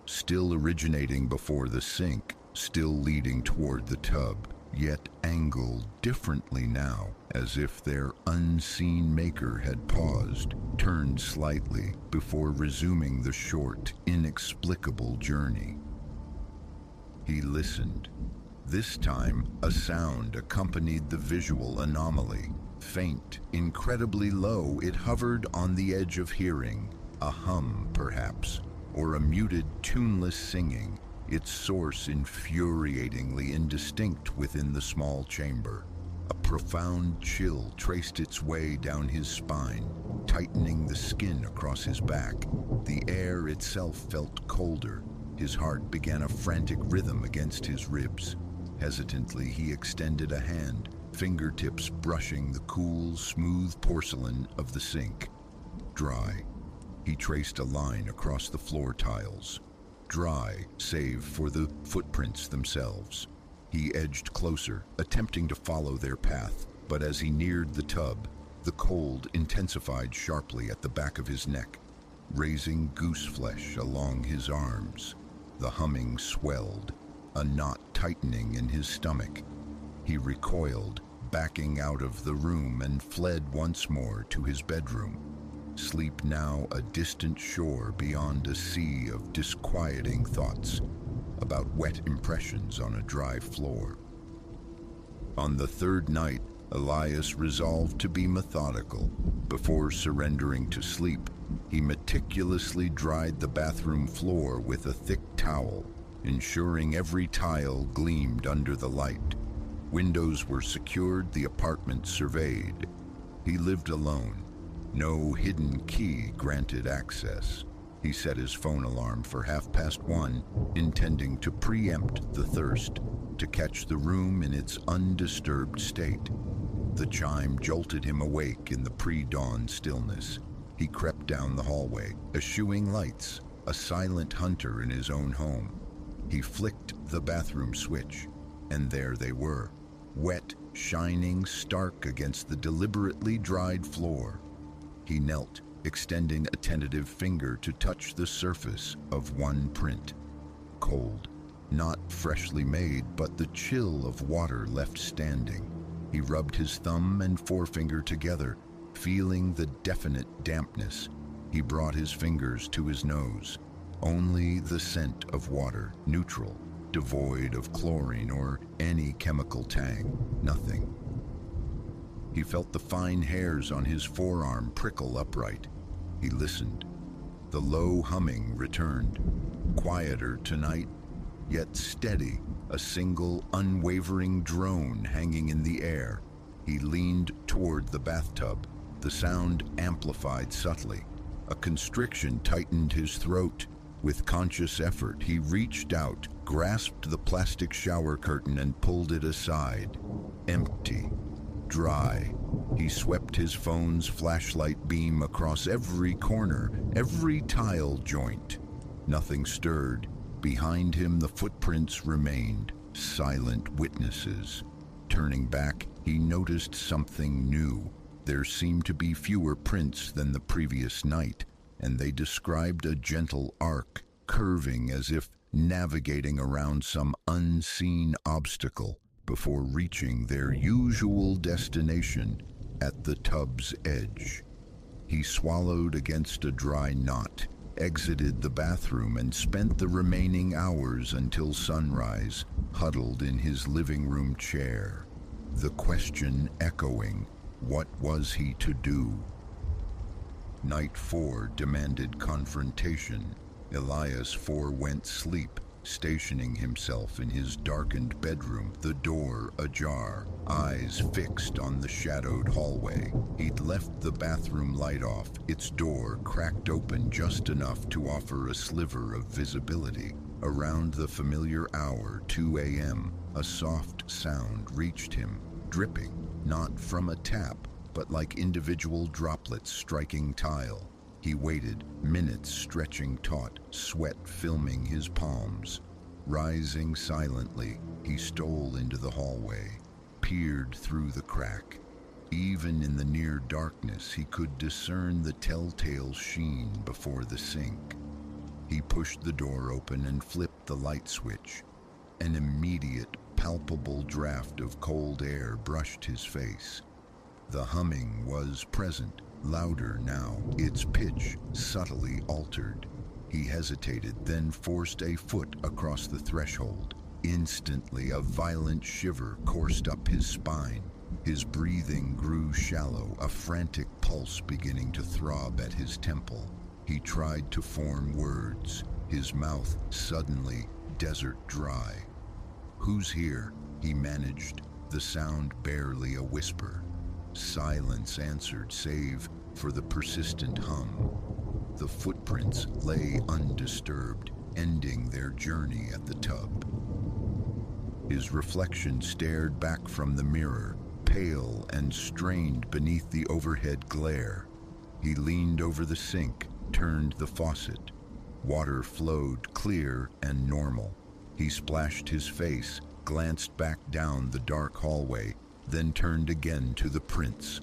Still originating before the sink, still leading toward the tub, yet angled differently now, as if their unseen maker had paused, turned slightly, before resuming the short, inexplicable journey. He listened. This time, a sound accompanied the visual anomaly. Faint, incredibly low, it hovered on the edge of hearing. A hum, perhaps, or a muted, tuneless singing, its source infuriatingly indistinct within the small chamber. A profound chill traced its way down his spine, tightening the skin across his back. The air itself felt colder. His heart began a frantic rhythm against his ribs. Hesitantly, he extended a hand, fingertips brushing the cool, smooth porcelain of the sink. Dry. He traced a line across the floor tiles. Dry, save for the footprints themselves. He edged closer, attempting to follow their path, but as he neared the tub, the cold intensified sharply at the back of his neck, raising goose flesh along his arms. The humming swelled, a knot tightening in his stomach. He recoiled, backing out of the room, and fled once more to his bedroom. Sleep now a distant shore beyond a sea of disquieting thoughts about wet impressions on a dry floor. On the third night, Elias resolved to be methodical. Before surrendering to sleep, he meticulously dried the bathroom floor with a thick towel, ensuring every tile gleamed under the light. Windows were secured, the apartment surveyed. He lived alone. No hidden key granted access. He set his phone alarm for 1:30, intending to preempt the thirst, to catch the room in its undisturbed state. The chime jolted him awake in the pre-dawn stillness. He crept down the hallway, eschewing lights, a silent hunter in his own home. He flicked the bathroom switch, and there they were, wet, shining stark against the deliberately dried floor. He knelt, extending a tentative finger to touch the surface of one print. Cold, not freshly made, but the chill of water left standing. He rubbed his thumb and forefinger together, feeling the definite dampness. He brought his fingers to his nose. Only the scent of water, neutral, devoid of chlorine or any chemical tang. Nothing. He felt the fine hairs on his forearm prickle upright. He listened. The low humming returned, quieter tonight, yet steady, a single unwavering drone hanging in the air. He leaned toward the bathtub, the sound amplified subtly. A constriction tightened his throat. With conscious effort, he reached out, grasped the plastic shower curtain and pulled it aside. Empty. Dry. He swept his phone's flashlight beam across every corner, every tile joint. Nothing stirred. Behind him, the footprints remained, silent witnesses. Turning back, he noticed something new. There seemed to be fewer prints than the previous night, and they described a gentle arc, curving as if navigating around some unseen obstacle before reaching their usual destination at the tub's edge. He swallowed against a dry knot, exited the bathroom, and spent the remaining hours until sunrise, huddled in his living room chair. The question echoing, what was he to do? Night 4 demanded confrontation. Elias forewent sleep, stationing himself in his darkened bedroom, the door ajar, eyes fixed on the shadowed hallway. He'd left the bathroom light off, its door cracked open just enough to offer a sliver of visibility. Around the familiar hour, 2 a.m., a soft sound reached him, dripping, not from a tap, but like individual droplets striking tile. He waited, minutes stretching taut, sweat filming his palms. Rising silently, he stole into the hallway, peered through the crack. Even in the near darkness, he could discern the telltale sheen before the sink. He pushed the door open and flipped the light switch. An immediate, palpable draft of cold air brushed his face. The humming was present, louder now, its pitch subtly altered. He hesitated, then forced a foot across the threshold. Instantly, a violent shiver coursed up his spine. His breathing grew shallow, a frantic pulse beginning to throb at his temple. He tried to form words, his mouth suddenly desert dry. "Who's here?" he managed, the sound barely a whisper. Silence answered, save for the persistent hum. The footprints lay undisturbed, ending their journey at the tub. His reflection stared back from the mirror, pale and strained beneath the overhead glare. He leaned over the sink, turned the faucet. Water flowed clear and normal. He splashed his face, glanced back down the dark hallway, then turned again to the prints.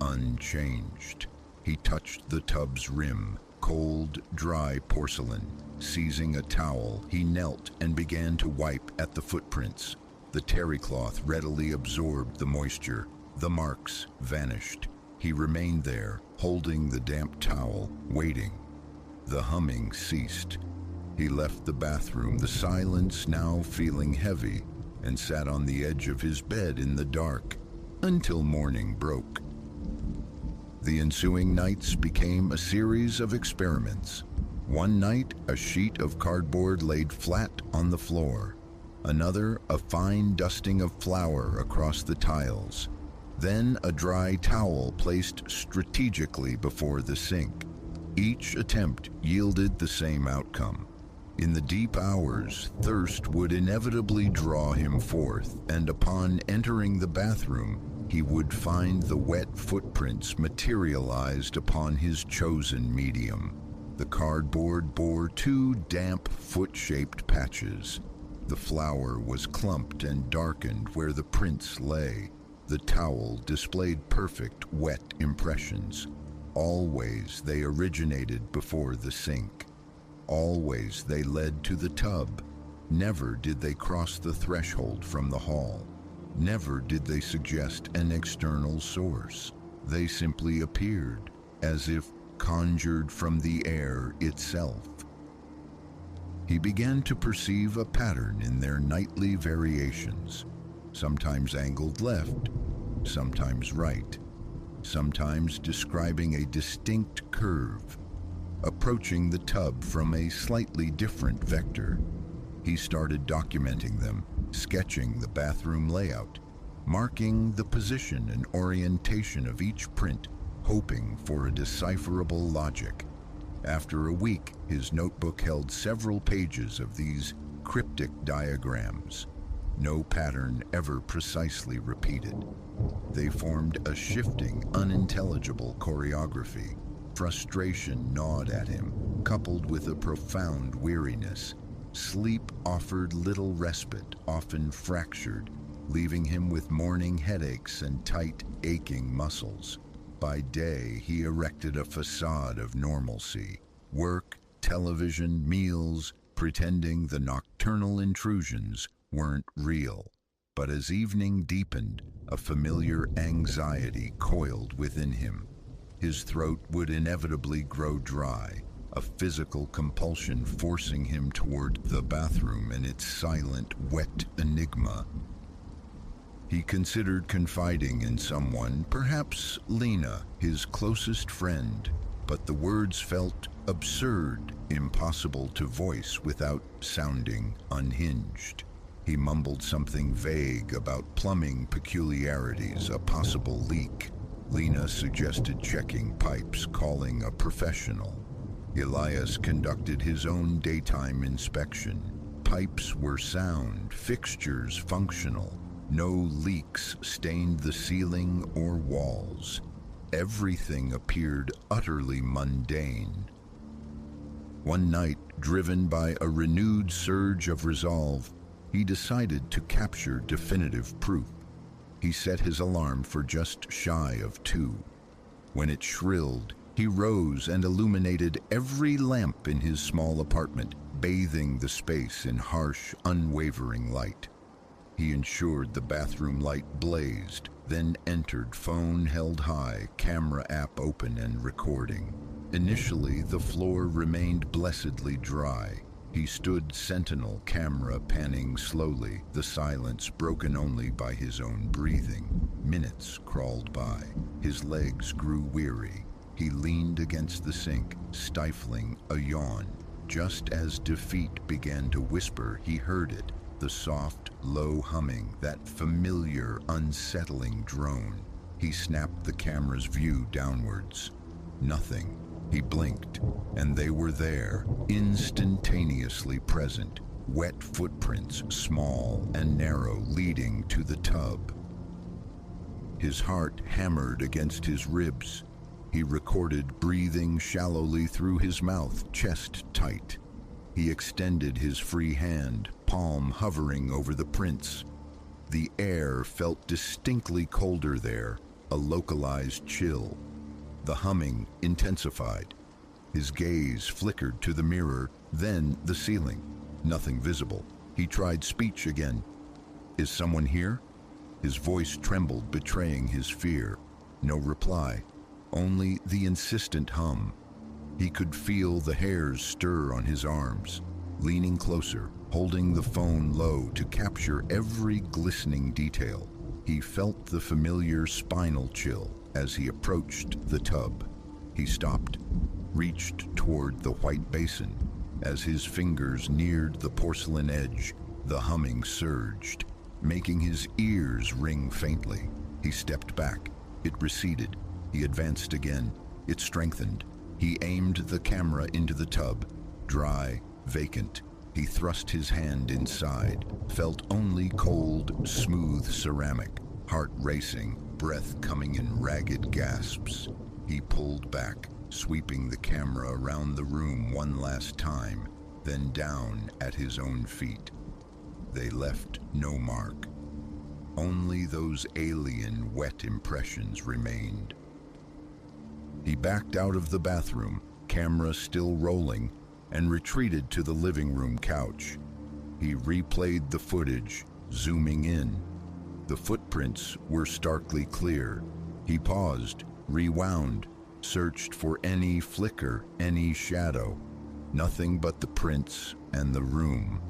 Unchanged. He touched the tub's rim, cold, dry porcelain. Seizing a towel, he knelt and began to wipe at the footprints. The terry cloth readily absorbed the moisture. The marks vanished. He remained there, holding the damp towel, waiting. The humming ceased. He left the bathroom, the silence now feeling heavy, and sat on the edge of his bed in the dark until morning broke. The ensuing nights became a series of experiments. One night, a sheet of cardboard laid flat on the floor. Another, a fine dusting of flour across the tiles. Then a dry towel placed strategically before the sink. Each attempt yielded the same outcome. In the deep hours, thirst would inevitably draw him forth, and upon entering the bathroom, he would find the wet footprints materialized upon his chosen medium. The cardboard bore 2 damp, foot-shaped patches. The flour was clumped and darkened where the prints lay. The towel displayed perfect, wet impressions. Always they originated before the sink. Always they led to the tub. Never did they cross the threshold from the hall. Never did they suggest an external source. They simply appeared, as if conjured from the air itself. He began to perceive a pattern in their nightly variations, sometimes angled left, sometimes right, sometimes describing a distinct curve. approaching the tub from a slightly different vector. He started documenting them, sketching the bathroom layout, marking the position and orientation of each print, hoping for a decipherable logic. After a week, his notebook held several pages of these cryptic diagrams, no pattern ever precisely repeated. They formed a shifting, unintelligible choreography. Frustration gnawed at him, coupled with a profound weariness. Sleep offered little respite, often fractured, leaving him with morning headaches and tight, aching muscles. By day, he erected a facade of normalcy. Work, television, meals, pretending the nocturnal intrusions weren't real. But as evening deepened, a familiar anxiety coiled within him. His throat would inevitably grow dry, a physical compulsion forcing him toward the bathroom and its silent, wet enigma. He considered confiding in someone, perhaps Lena, his closest friend, but the words felt absurd, impossible to voice without sounding unhinged. He mumbled something vague about plumbing peculiarities, a possible leak. Lena suggested checking pipes, calling a professional. Elias conducted his own daytime inspection. Pipes were sound, fixtures functional. No leaks stained the ceiling or walls. Everything appeared utterly mundane. One night, driven by a renewed surge of resolve, he decided to capture definitive proof. He set his alarm for just shy of 2. When it shrilled, he rose and illuminated every lamp in his small apartment, bathing the space in harsh, unwavering light. He ensured the bathroom light blazed, then entered, phone held high, camera app open and recording. Initially, the floor remained blessedly dry. He stood sentinel, camera panning slowly, the silence broken only by his own breathing. Minutes crawled by. His legs grew weary. He leaned against the sink, stifling a yawn. Just as defeat began to whisper, he heard it, the soft, low humming, that familiar, unsettling drone. He snapped the camera's view downwards. Nothing. He blinked, and they were there, instantaneously present. Wet footprints, small and narrow, leading to the tub. His heart hammered against his ribs. He recorded breathing shallowly through his mouth, chest tight. He extended his free hand, palm hovering over the prints. The air felt distinctly colder there, a localized chill. The humming intensified. His gaze flickered to the mirror, then the ceiling. Nothing visible. He tried speech again. "Is someone here?" His voice trembled, betraying his fear. No reply, only the insistent hum. He could feel the hairs stir on his arms. Leaning closer, holding the phone low to capture every glistening detail, he felt the familiar spinal chill as he approached the tub. He stopped, reached toward the white basin. As his fingers neared the porcelain edge, the humming surged, making his ears ring faintly. He stepped back. It receded. He advanced again. It strengthened. He aimed the camera into the tub, dry, vacant. He thrust his hand inside, felt only cold, smooth ceramic, heart racing, breath coming in ragged gasps. He pulled back, sweeping the camera around the room one last time, then down at his own feet. They left no mark. Only those alien, wet impressions remained. He backed out of the bathroom, camera still rolling, and retreated to the living room couch. He replayed the footage, zooming in. The footprints were starkly clear. He paused, rewound, searched for any flicker, any shadow. Nothing but the prints and the room.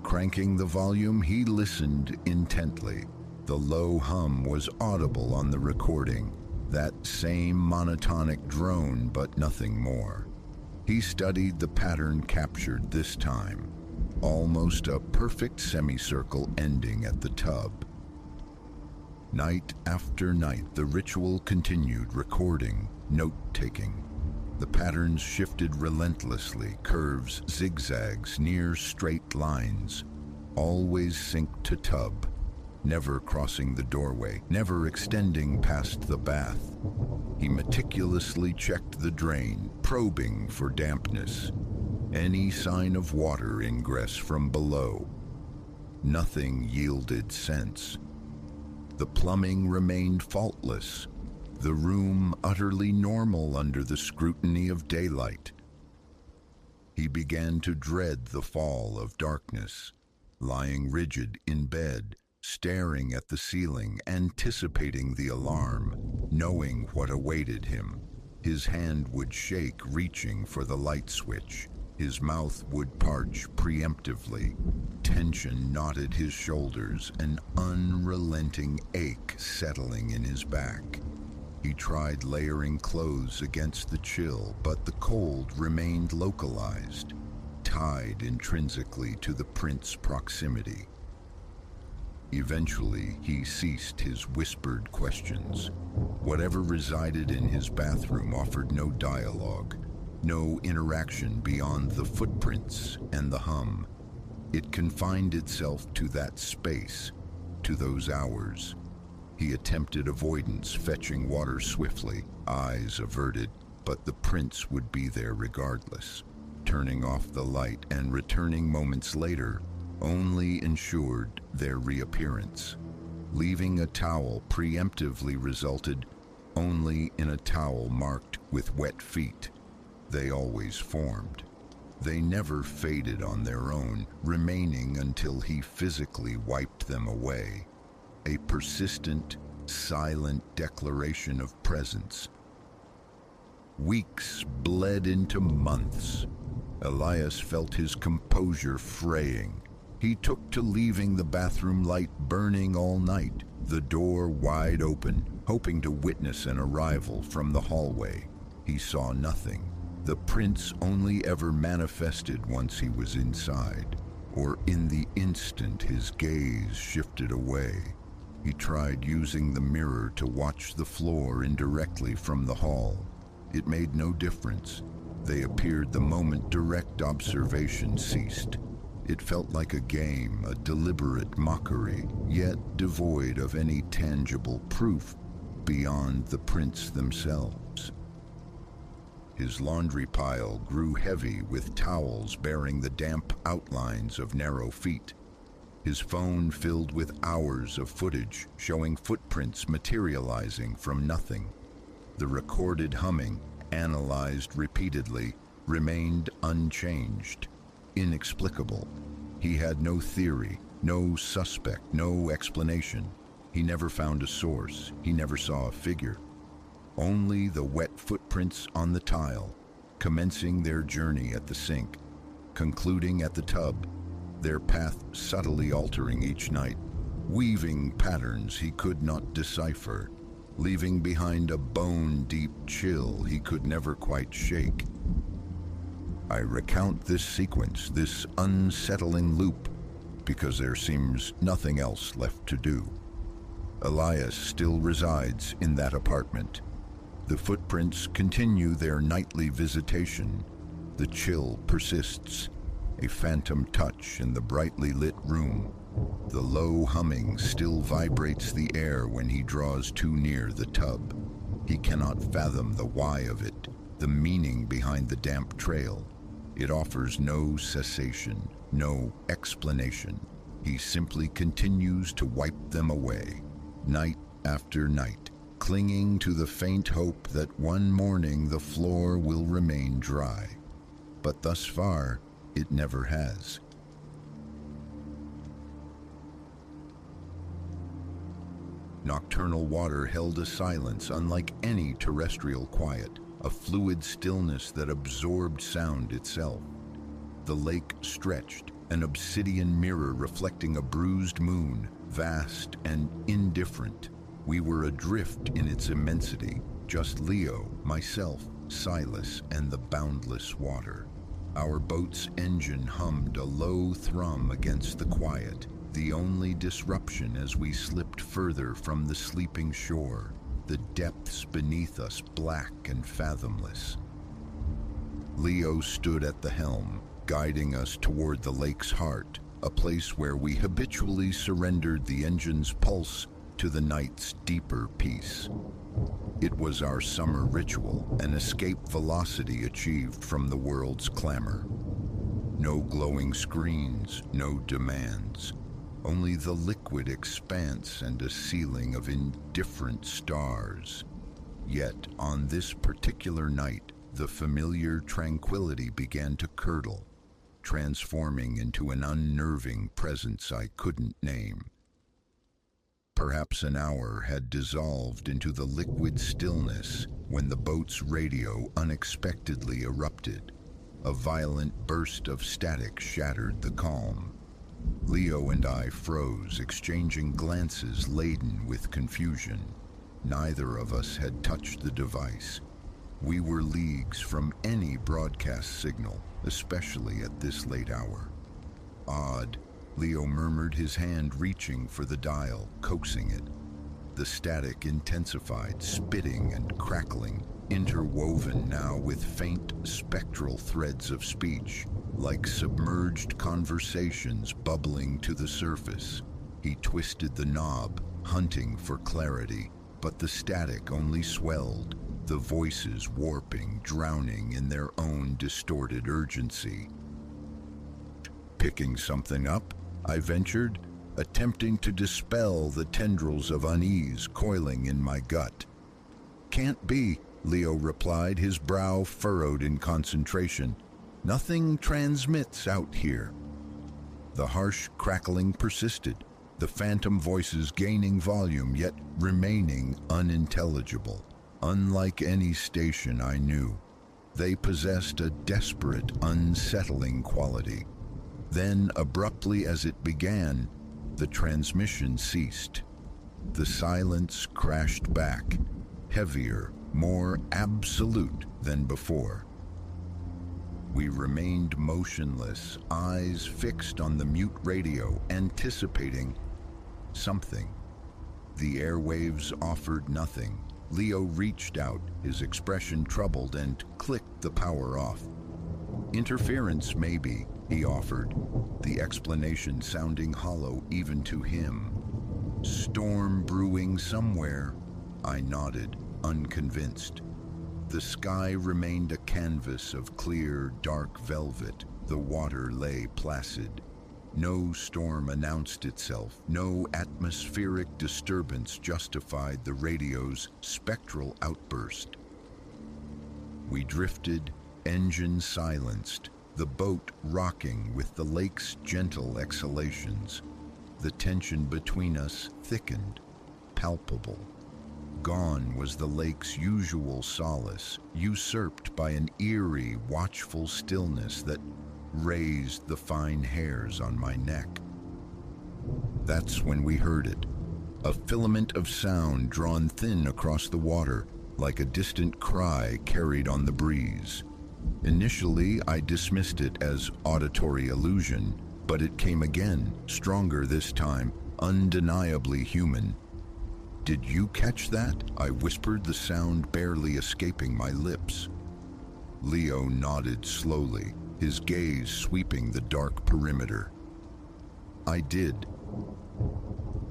Cranking the volume, he listened intently. The low hum was audible on the recording. That same monotonic drone, but nothing more. He studied the pattern captured this time, almost a perfect semicircle ending at the tub. Night after night, the ritual continued, recording, note-taking. The patterns shifted relentlessly, curves, zigzags, near straight lines, always synced to tub, never crossing the doorway, never extending past the bath. He meticulously checked the drain, probing for dampness, any sign of water ingress from below. Nothing yielded sense. The plumbing remained faultless, the room utterly normal under the scrutiny of daylight. He began to dread the fall of darkness, lying rigid in bed, staring at the ceiling, anticipating the alarm, knowing what awaited him. His hand would shake, reaching for the light switch. His mouth would parch preemptively. Tension knotted his shoulders, an unrelenting ache settling in his back. He tried layering clothes against the chill, but the cold remained localized, tied intrinsically to the prince's proximity. Eventually, he ceased his whispered questions. Whatever resided in his bathroom offered no dialogue, no interaction beyond the footprints and the hum. It confined itself to that space, to those hours. He attempted avoidance, fetching water swiftly, eyes averted, but the prince would be there regardless. Turning off the light and returning moments later only ensured their reappearance. Leaving a towel preemptively resulted only in a towel marked with wet feet. They always formed. They never faded on their own, remaining until he physically wiped them away. A persistent, silent declaration of presence. Weeks bled into months. Elias felt his composure fraying. He took to leaving the bathroom light burning all night, the door wide open, hoping to witness an arrival from the hallway. He saw nothing. The prince only ever manifested once he was inside, or in the instant his gaze shifted away. He tried using the mirror to watch the floor indirectly from the hall. It made no difference. They appeared the moment direct observation ceased. It felt like a game, a deliberate mockery, yet devoid of any tangible proof beyond the prince themselves. His laundry pile grew heavy with towels bearing the damp outlines of narrow feet. His phone filled with hours of footage showing footprints materializing from nothing. The recorded humming, analyzed repeatedly, remained unchanged, inexplicable. He had no theory, no suspect, no explanation. He never found a source. He never saw a figure. Only the wet footprints on the tile, commencing their journey at the sink, concluding at the tub, their path subtly altering each night, weaving patterns he could not decipher, leaving behind a bone-deep chill he could never quite shake. I recount this sequence, this unsettling loop, because there seems nothing else left to do. Elias still resides in that apartment. The footprints continue their nightly visitation. The chill persists, a phantom touch in the brightly lit room. The low humming still vibrates the air when he draws too near the tub. He cannot fathom the why of it, the meaning behind the damp trail. It offers no cessation, no explanation. He simply continues to wipe them away, night after night, clinging to the faint hope that one morning the floor will remain dry. But thus far, it never has. Nocturnal water held a silence unlike any terrestrial quiet, a fluid stillness that absorbed sound itself. The lake stretched, an obsidian mirror reflecting a bruised moon, vast and indifferent. We were adrift in its immensity, just Leo, myself, Silas, and the boundless water. Our boat's engine hummed a low thrum against the quiet, the only disruption as we slipped further from the sleeping shore, the depths beneath us black and fathomless. Leo stood at the helm, guiding us toward the lake's heart, a place where we habitually surrendered the engine's pulse to the night's deeper peace. It was our summer ritual, an escape velocity achieved from the world's clamor. No glowing screens, no demands, only the liquid expanse and a ceiling of indifferent stars. Yet, on this particular night, the familiar tranquility began to curdle, transforming into an unnerving presence I couldn't name. Perhaps an hour had dissolved into the liquid stillness when the boat's radio unexpectedly erupted. A violent burst of static shattered the calm. Leo and I froze, exchanging glances laden with confusion. Neither of us had touched the device. We were leagues from any broadcast signal, especially at this late hour. Odd, Leo murmured, his hand reaching for the dial, coaxing it. The static intensified, spitting and crackling, interwoven now with faint spectral threads of speech, like submerged conversations bubbling to the surface. He twisted the knob, hunting for clarity, but the static only swelled, the voices warping, drowning in their own distorted urgency. "Picking something up?" I ventured, attempting to dispel the tendrils of unease coiling in my gut. "Can't be," Leo replied, his brow furrowed in concentration. "Nothing transmits out here." The harsh crackling persisted, the phantom voices gaining volume yet remaining unintelligible. Unlike any station I knew, they possessed a desperate, unsettling quality. Then, abruptly as it began, the transmission ceased. The silence crashed back, heavier, more absolute than before. We remained motionless, eyes fixed on the mute radio, anticipating something. The airwaves offered nothing. Leo reached out, his expression troubled, and clicked the power off. "Interference, maybe," he offered, the explanation sounding hollow even to him. "Storm brewing somewhere," I nodded, unconvinced. The sky remained a canvas of clear, dark velvet. The water lay placid. No storm announced itself. No atmospheric disturbance justified the radio's spectral outburst. We drifted, engine silenced, the boat rocking with the lake's gentle exhalations. The tension between us thickened, palpable. Gone was the lake's usual solace, usurped by an eerie, watchful stillness that raised the fine hairs on my neck. That's when we heard it, a filament of sound drawn thin across the water, like a distant cry carried on the breeze. Initially, I dismissed it as auditory illusion, but it came again, stronger this time, undeniably human. "Did you catch that?" I whispered, the sound barely escaping my lips. Leo nodded slowly, his gaze sweeping the dark perimeter. "I did."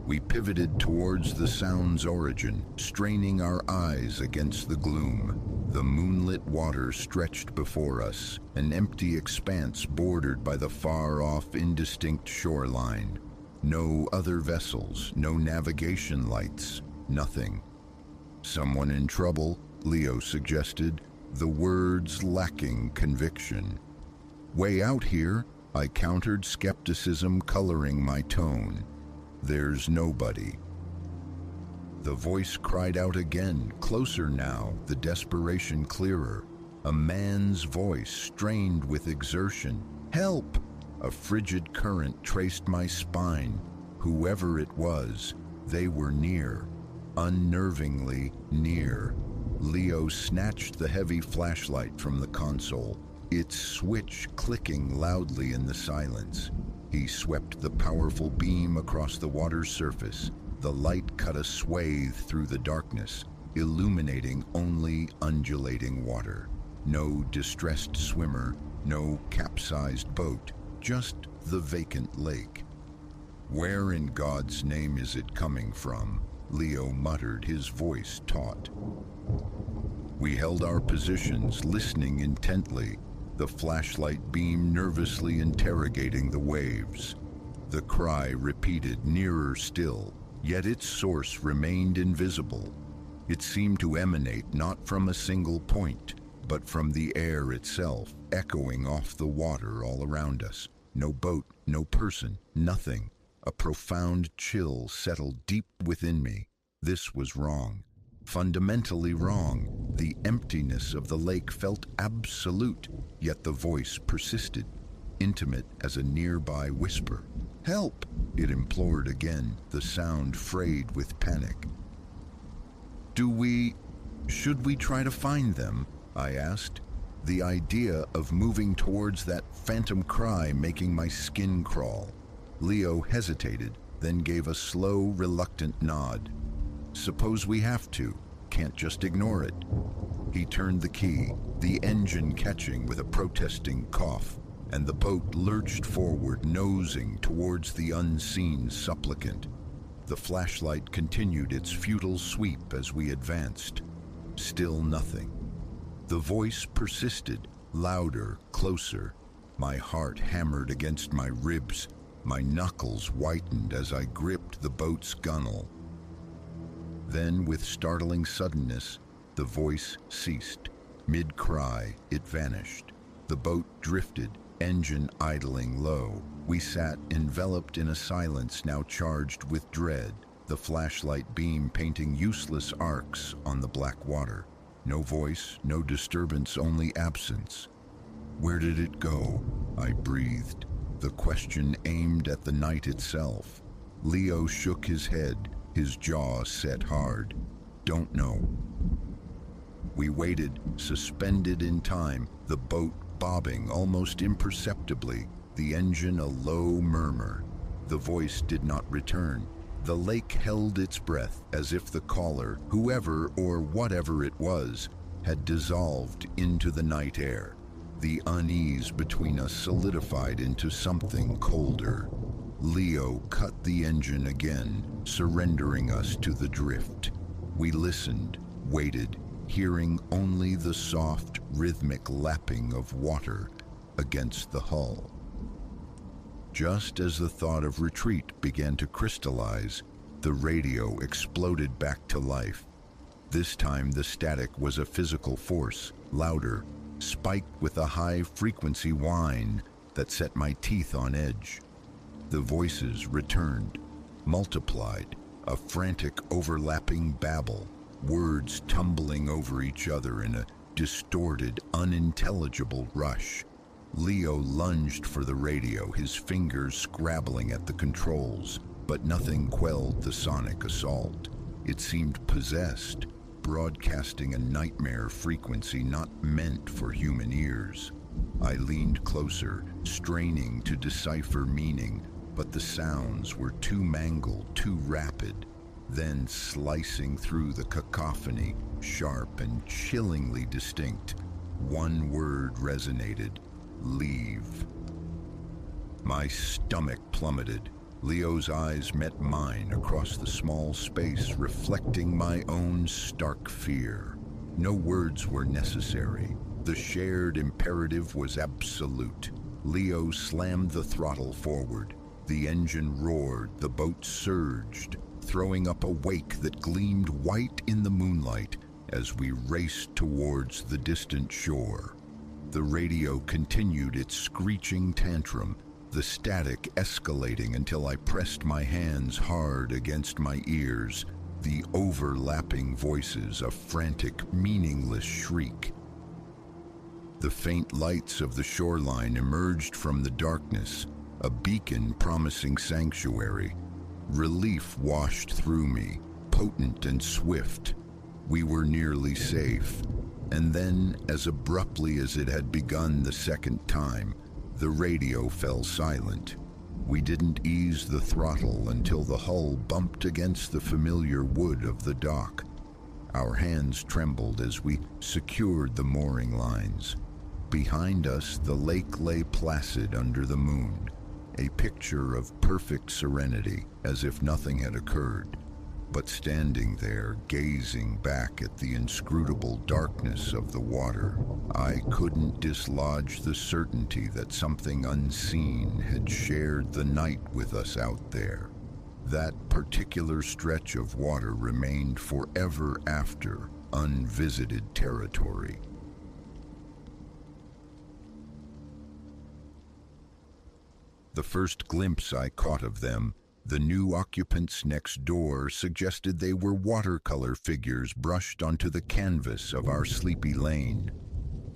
We pivoted towards the sound's origin, straining our eyes against the gloom. The moonlit water stretched before us, an empty expanse bordered by the far-off, indistinct shoreline. No other vessels, no navigation lights, nothing. "Someone in trouble," Leo suggested, the words lacking conviction. "Way out here," I countered, skepticism coloring my tone. "There's nobody." The voice cried out again, closer now, the desperation clearer. A man's voice, strained with exertion. "Help!" A frigid current traced my spine. Whoever it was, they were near, unnervingly near. Leo snatched the heavy flashlight from the console, its switch clicking loudly in the silence. He swept the powerful beam across the water's surface. The light cut a swathe through the darkness, illuminating only undulating water. No distressed swimmer, no capsized boat, just the vacant lake. "Where in God's name is it coming from?" Leo muttered, his voice taut. We held our positions, listening intently, the flashlight beam nervously interrogating the waves. The cry repeated, nearer still, yet its source remained invisible. It seemed to emanate not from a single point, but from the air itself, echoing off the water all around us. No boat, no person, nothing. A profound chill settled deep within me. This was wrong. Fundamentally wrong. The emptiness of the lake felt absolute, yet the voice persisted, intimate as a nearby whisper. "Help!" it implored again, the sound frayed with panic. Should we try to find them?" I asked, the idea of moving towards that phantom cry making my skin crawl. Leo hesitated, then gave a slow, reluctant nod. "Suppose we have to. Can't just ignore it." He turned the key, the engine catching with a protesting cough, and the boat lurched forward, nosing towards the unseen supplicant. The flashlight continued its futile sweep as we advanced. Still nothing. The voice persisted, louder, closer. My heart hammered against my ribs. My knuckles whitened as I gripped the boat's gunwale. Then, with startling suddenness, the voice ceased. Mid-cry, it vanished. The boat drifted, engine idling low. We sat enveloped in a silence now charged with dread, the flashlight beam painting useless arcs on the black water. No voice, no disturbance, only absence. "Where did it go?" I breathed, the question aimed at the night itself. Leo shook his head, his jaw set hard. "Don't know." We waited, suspended in time, the boat bobbing almost imperceptibly, the engine a low murmur. The voice did not return. The lake held its breath as if the caller, whoever or whatever it was, had dissolved into the night air. The unease between us solidified into something colder. Leo cut the engine again, surrendering us to the drift. We listened, waited, hearing only the soft, rhythmic lapping of water against the hull. Just as the thought of retreat began to crystallize, the radio exploded back to life. This time the static was a physical force, louder, spiked with a high-frequency whine that set my teeth on edge. The voices returned, multiplied, a frantic overlapping babble, words tumbling over each other in a distorted, unintelligible rush. Leo lunged for the radio, his fingers scrabbling at the controls, but nothing quelled the sonic assault. It seemed possessed, broadcasting a nightmare frequency not meant for human ears. I leaned closer, straining to decipher meaning, but the sounds were too mangled, too rapid. Then, slicing through the cacophony, sharp and chillingly distinct, one word resonated: leave. My stomach plummeted. Leo's eyes met mine across the small space, reflecting my own stark fear. No words were necessary. The shared imperative was absolute. Leo slammed the throttle forward. The engine roared, the boat surged, throwing up a wake that gleamed white in the moonlight as we raced towards the distant shore. The radio continued its screeching tantrum, the static escalating until I pressed my hands hard against my ears, the overlapping voices a frantic, meaningless shriek. The faint lights of the shoreline emerged from the darkness, a beacon promising sanctuary. Relief washed through me, potent and swift. We were nearly safe. And then, as abruptly as it had begun the second time, the radio fell silent. We didn't ease the throttle until the hull bumped against the familiar wood of the dock. Our hands trembled as we secured the mooring lines. Behind us, the lake lay placid under the moon, a picture of perfect serenity, as if nothing had occurred. But standing there, gazing back at the inscrutable darkness of the water, I couldn't dislodge the certainty that something unseen had shared the night with us out there. That particular stretch of water remained forever after unvisited territory. The first glimpse I caught of them, the new occupants next door, suggested they were watercolor figures brushed onto the canvas of our sleepy lane.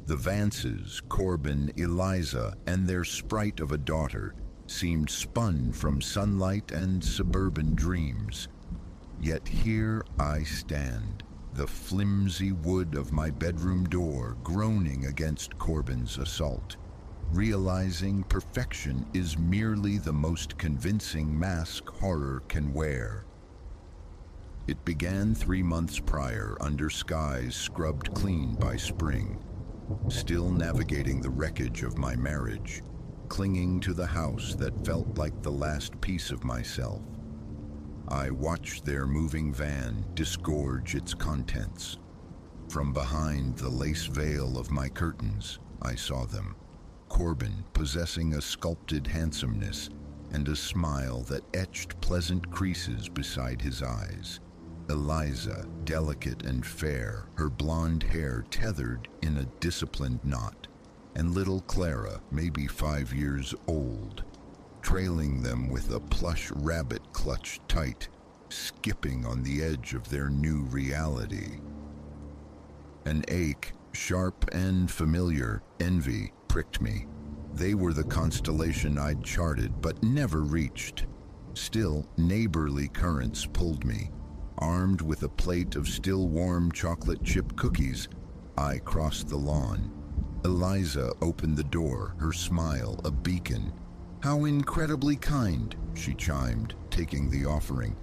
The Vances, Corbin, Eliza, and their sprite of a daughter seemed spun from sunlight and suburban dreams. Yet here I stand, the flimsy wood of my bedroom door groaning against Corbin's assault, realizing perfection is merely the most convincing mask horror can wear. It began 3 months prior under skies scrubbed clean by spring. Still navigating the wreckage of my marriage, clinging to the house that felt like the last piece of myself, I watched their moving van disgorge its contents. From behind the lace veil of my curtains, I saw them. Corbin possessing a sculpted handsomeness and a smile that etched pleasant creases beside his eyes. Eliza, delicate and fair, her blonde hair tethered in a disciplined knot, and little Clara, maybe 5 years old, trailing them with a plush rabbit clutched tight, skipping on the edge of their new reality. An ache, sharp and familiar, envy, pricked me. They were the constellation I'd charted but never reached. Still, neighborly currents pulled me. Armed with a plate of still warm chocolate chip cookies, I crossed the lawn. Eliza opened the door, her smile a beacon. "How incredibly kind," she chimed, taking the offering.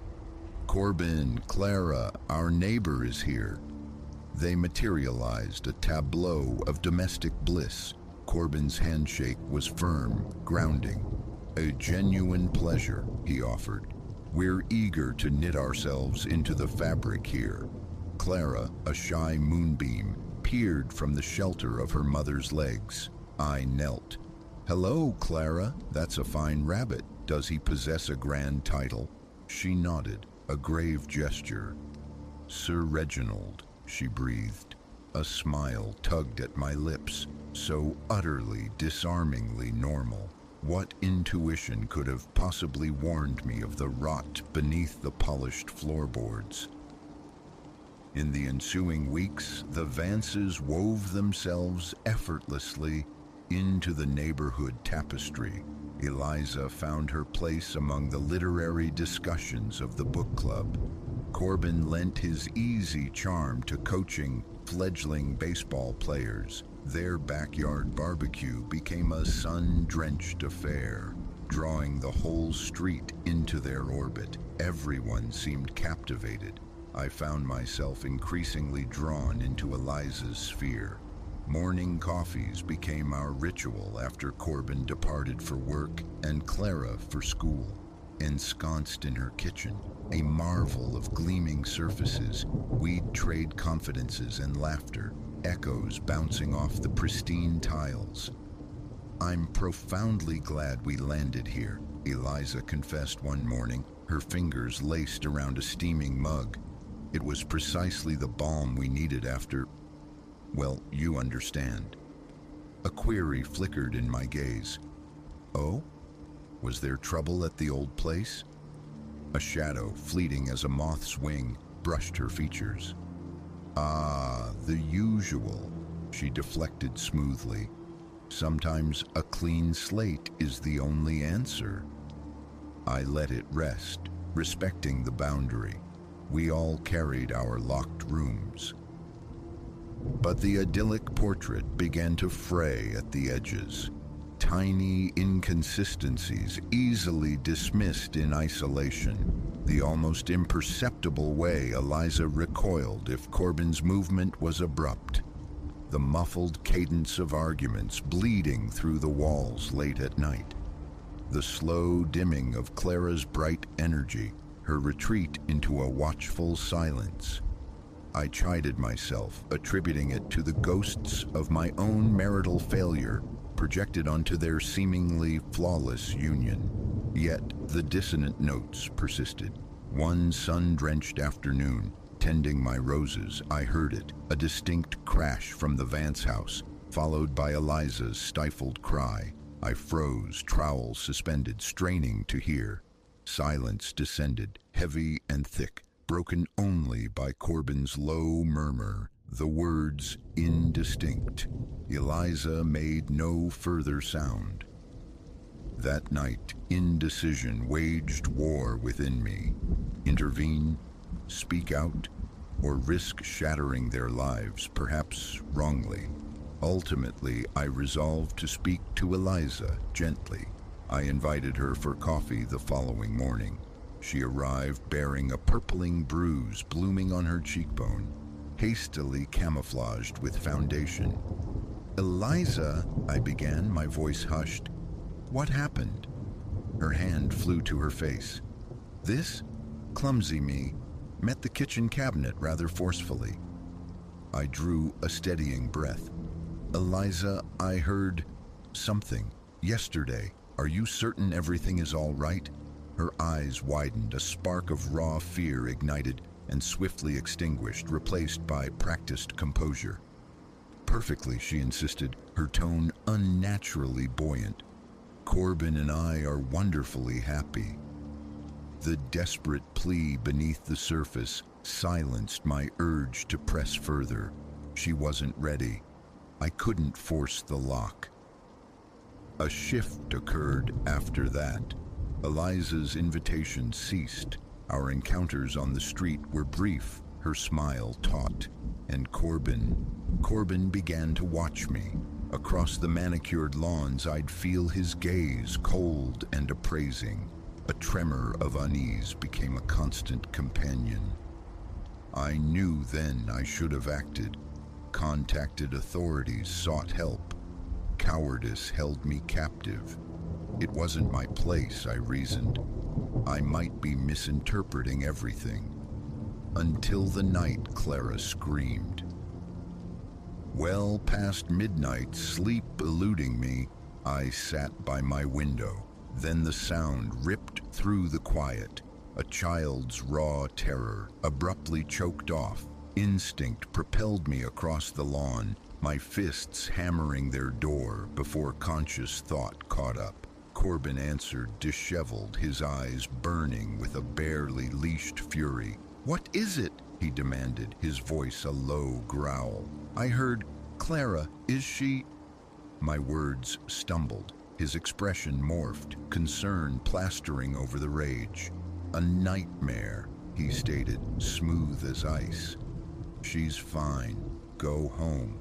"Corbin, Clara, our neighbor is here." They materialized, a tableau of domestic bliss. Corbin's handshake was firm, grounding. "A genuine pleasure," he offered. "We're eager to knit ourselves into the fabric here." Clara, a shy moonbeam, peered from the shelter of her mother's legs. I knelt. "Hello, Clara. That's a fine rabbit. Does he possess a grand title?" She nodded, a grave gesture. "Sir Reginald," she breathed. A smile tugged at my lips, so utterly, disarmingly normal. What intuition could have possibly warned me of the rot beneath the polished floorboards? In the ensuing weeks, the Vances wove themselves effortlessly into the neighborhood tapestry. Eliza found her place among the literary discussions of the book club. Corbin lent his easy charm to coaching fledgling baseball players. Their backyard barbecue became a sun-drenched affair, drawing the whole street into their orbit. Everyone seemed captivated. I found myself increasingly drawn into Eliza's sphere. Morning coffees became our ritual after Corbin departed for work and Clara for school. Ensconced in her kitchen, a marvel of gleaming surfaces, we'd trade confidences and laughter, echoes bouncing off the pristine tiles. "I'm profoundly glad we landed here," Eliza confessed one morning, her fingers laced around a steaming mug. "It was precisely the balm we needed after... well, you understand." A query flickered in my gaze. "Oh? Was there trouble at the old place?" A shadow, fleeting as a moth's wing, brushed her features. "Ah, the usual," she deflected smoothly. "Sometimes a clean slate is the only answer." I let it rest, respecting the boundary. We all carried our locked rooms. But the idyllic portrait began to fray at the edges. Tiny inconsistencies easily dismissed in isolation. The almost imperceptible way Eliza recoiled if Corbin's movement was abrupt. The muffled cadence of arguments bleeding through the walls late at night. The slow dimming of Clara's bright energy, her retreat into a watchful silence. I chided myself, attributing it to the ghosts of my own marital failure projected onto their seemingly flawless union. Yet the dissonant notes persisted. One sun-drenched afternoon, tending my roses, I heard it, a distinct crash from the Vance house, followed by Eliza's stifled cry. I froze, trowel suspended, straining to hear. Silence descended, heavy and thick, broken only by Corbin's low murmur, the words indistinct. Eliza made no further sound. That night, indecision waged war within me. Intervene, speak out, or risk shattering their lives, perhaps wrongly. Ultimately, I resolved to speak to Eliza gently. I invited her for coffee the following morning. She arrived bearing a purpling bruise blooming on her cheekbone, hastily camouflaged with foundation. "Eliza," I began, my voice hushed. "What happened?" Her hand flew to her face. "This? Clumsy me. Met the kitchen cabinet rather forcefully." I drew a steadying breath. "Eliza, I heard something yesterday. Are you certain everything is all right?" Her eyes widened, a spark of raw fear ignited and swiftly extinguished, replaced by practiced composure. "Perfectly," she insisted, her tone unnaturally buoyant. "Corbin and I are wonderfully happy." The desperate plea beneath the surface silenced my urge to press further. She wasn't ready. I couldn't force the lock. A shift occurred after that. Eliza's invitation ceased. Our encounters on the street were brief, her smile taut. And Corbin began to watch me. Across the manicured lawns, I'd feel his gaze, cold and appraising. A tremor of unease became a constant companion. I knew then I should have acted. Contacted authorities, sought help. Cowardice held me captive. It wasn't my place, I reasoned. I might be misinterpreting everything. Until the night Clara screamed. Well past midnight, sleep eluding me, I sat by my window. Then the sound ripped through the quiet. A child's raw terror, abruptly choked off. Instinct propelled me across the lawn, my fists hammering their door before conscious thought caught up. Corbin answered, disheveled, his eyes burning with a barely leashed fury. "What is it?" he demanded, his voice a low growl. I heard, "Clara, is she—" My words stumbled. His expression morphed, concern plastering over the rage. "A nightmare," he stated, smooth as ice. "She's fine. Go home."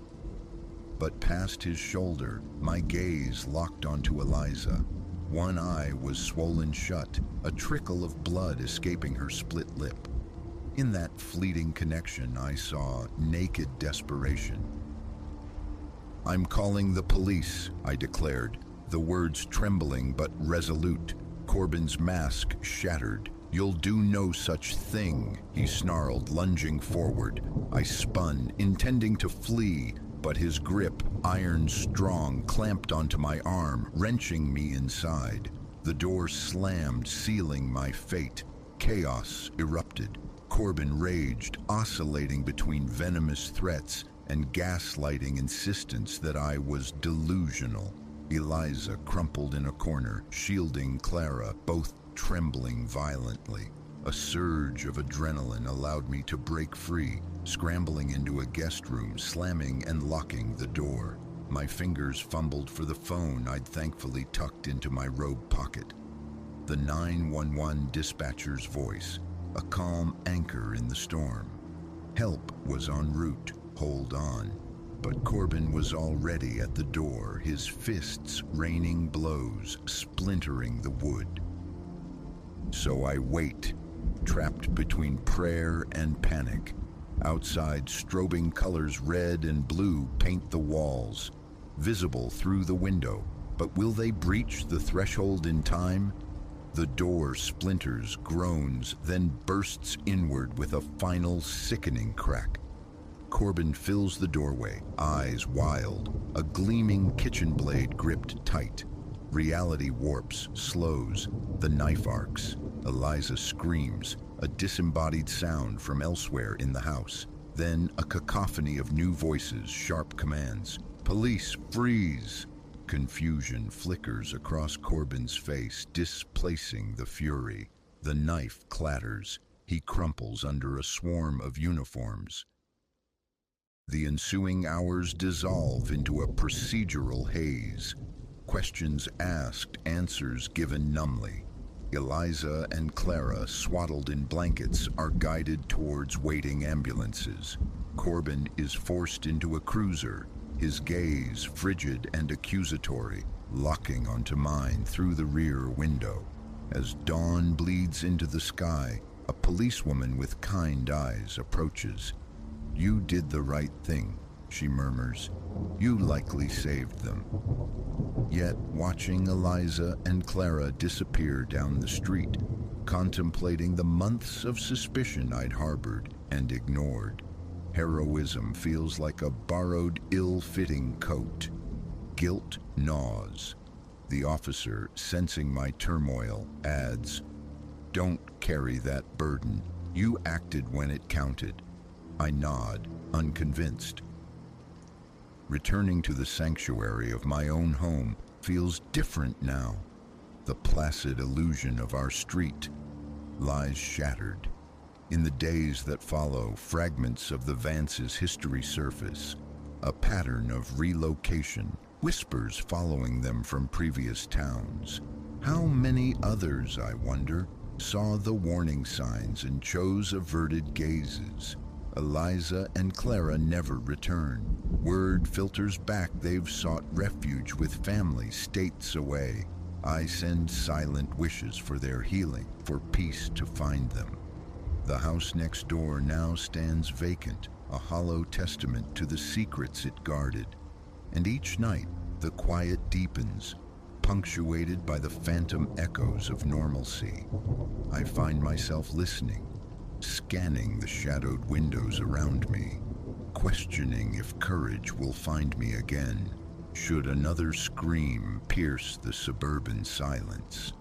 But past his shoulder, my gaze locked onto Eliza. One eye was swollen shut, a trickle of blood escaping her split lip. In that fleeting connection, I saw naked desperation. "I'm calling the police," I declared, the words trembling but resolute. Corbin's mask shattered. "You'll do no such thing," he snarled, lunging forward. I spun, intending to flee, but his grip, iron strong, clamped onto my arm, wrenching me inside. The door slammed, sealing my fate. Chaos erupted. Corbin raged, oscillating between venomous threats and gaslighting insistence that I was delusional. Eliza crumpled in a corner, shielding Clara, both trembling violently. A surge of adrenaline allowed me to break free, scrambling into a guest room, slamming and locking the door. My fingers fumbled for the phone I'd thankfully tucked into my robe pocket. The 911 dispatcher's voice. a calm anchor in the storm. Help was en route, hold on. But Corbin was already at the door, his fists raining blows, splintering the wood. So I wait, trapped between prayer and panic. Outside, strobing colors red and blue paint the walls, visible through the window. But will they breach the threshold in time? The door splinters, groans, then bursts inward with a final sickening crack. Corbin fills the doorway, eyes wild, a gleaming kitchen blade gripped tight. Reality warps, slows, the knife arcs. Eliza screams, a disembodied sound from elsewhere in the house. Then a cacophony of new voices, sharp commands. Police, freeze! Confusion flickers across Corbin's face, displacing the fury. The knife clatters. He crumples under a swarm of uniforms. The ensuing hours dissolve into a procedural haze. Questions asked, answers given numbly. Eliza and Clara, swaddled in blankets, are guided towards waiting ambulances. Corbin is forced into a cruiser, his gaze frigid and accusatory, locking onto mine through the rear window. As dawn bleeds into the sky, a policewoman with kind eyes approaches. "You did the right thing," she murmurs. "You likely saved them." Yet, watching Eliza and Clara disappear down the street, contemplating the months of suspicion I'd harbored and ignored, heroism feels like a borrowed, ill-fitting coat. Guilt gnaws. The officer, sensing my turmoil, adds, "Don't carry that burden. You acted when it counted." I nod, unconvinced. Returning to the sanctuary of my own home feels different now. The placid illusion of our street lies shattered. In the days that follow, fragments of the Vance's history surface, a pattern of relocation, whispers following them from previous towns. How many others, I wonder, saw the warning signs and chose averted gazes? Eliza and Clara never return. Word filters back they've sought refuge with family states away. I send silent wishes for their healing, for peace to find them. The house next door now stands vacant, a hollow testament to the secrets it guarded. And each night, the quiet deepens, punctuated by the phantom echoes of normalcy. I find myself listening, scanning the shadowed windows around me, questioning if courage will find me again, should another scream pierce the suburban silence.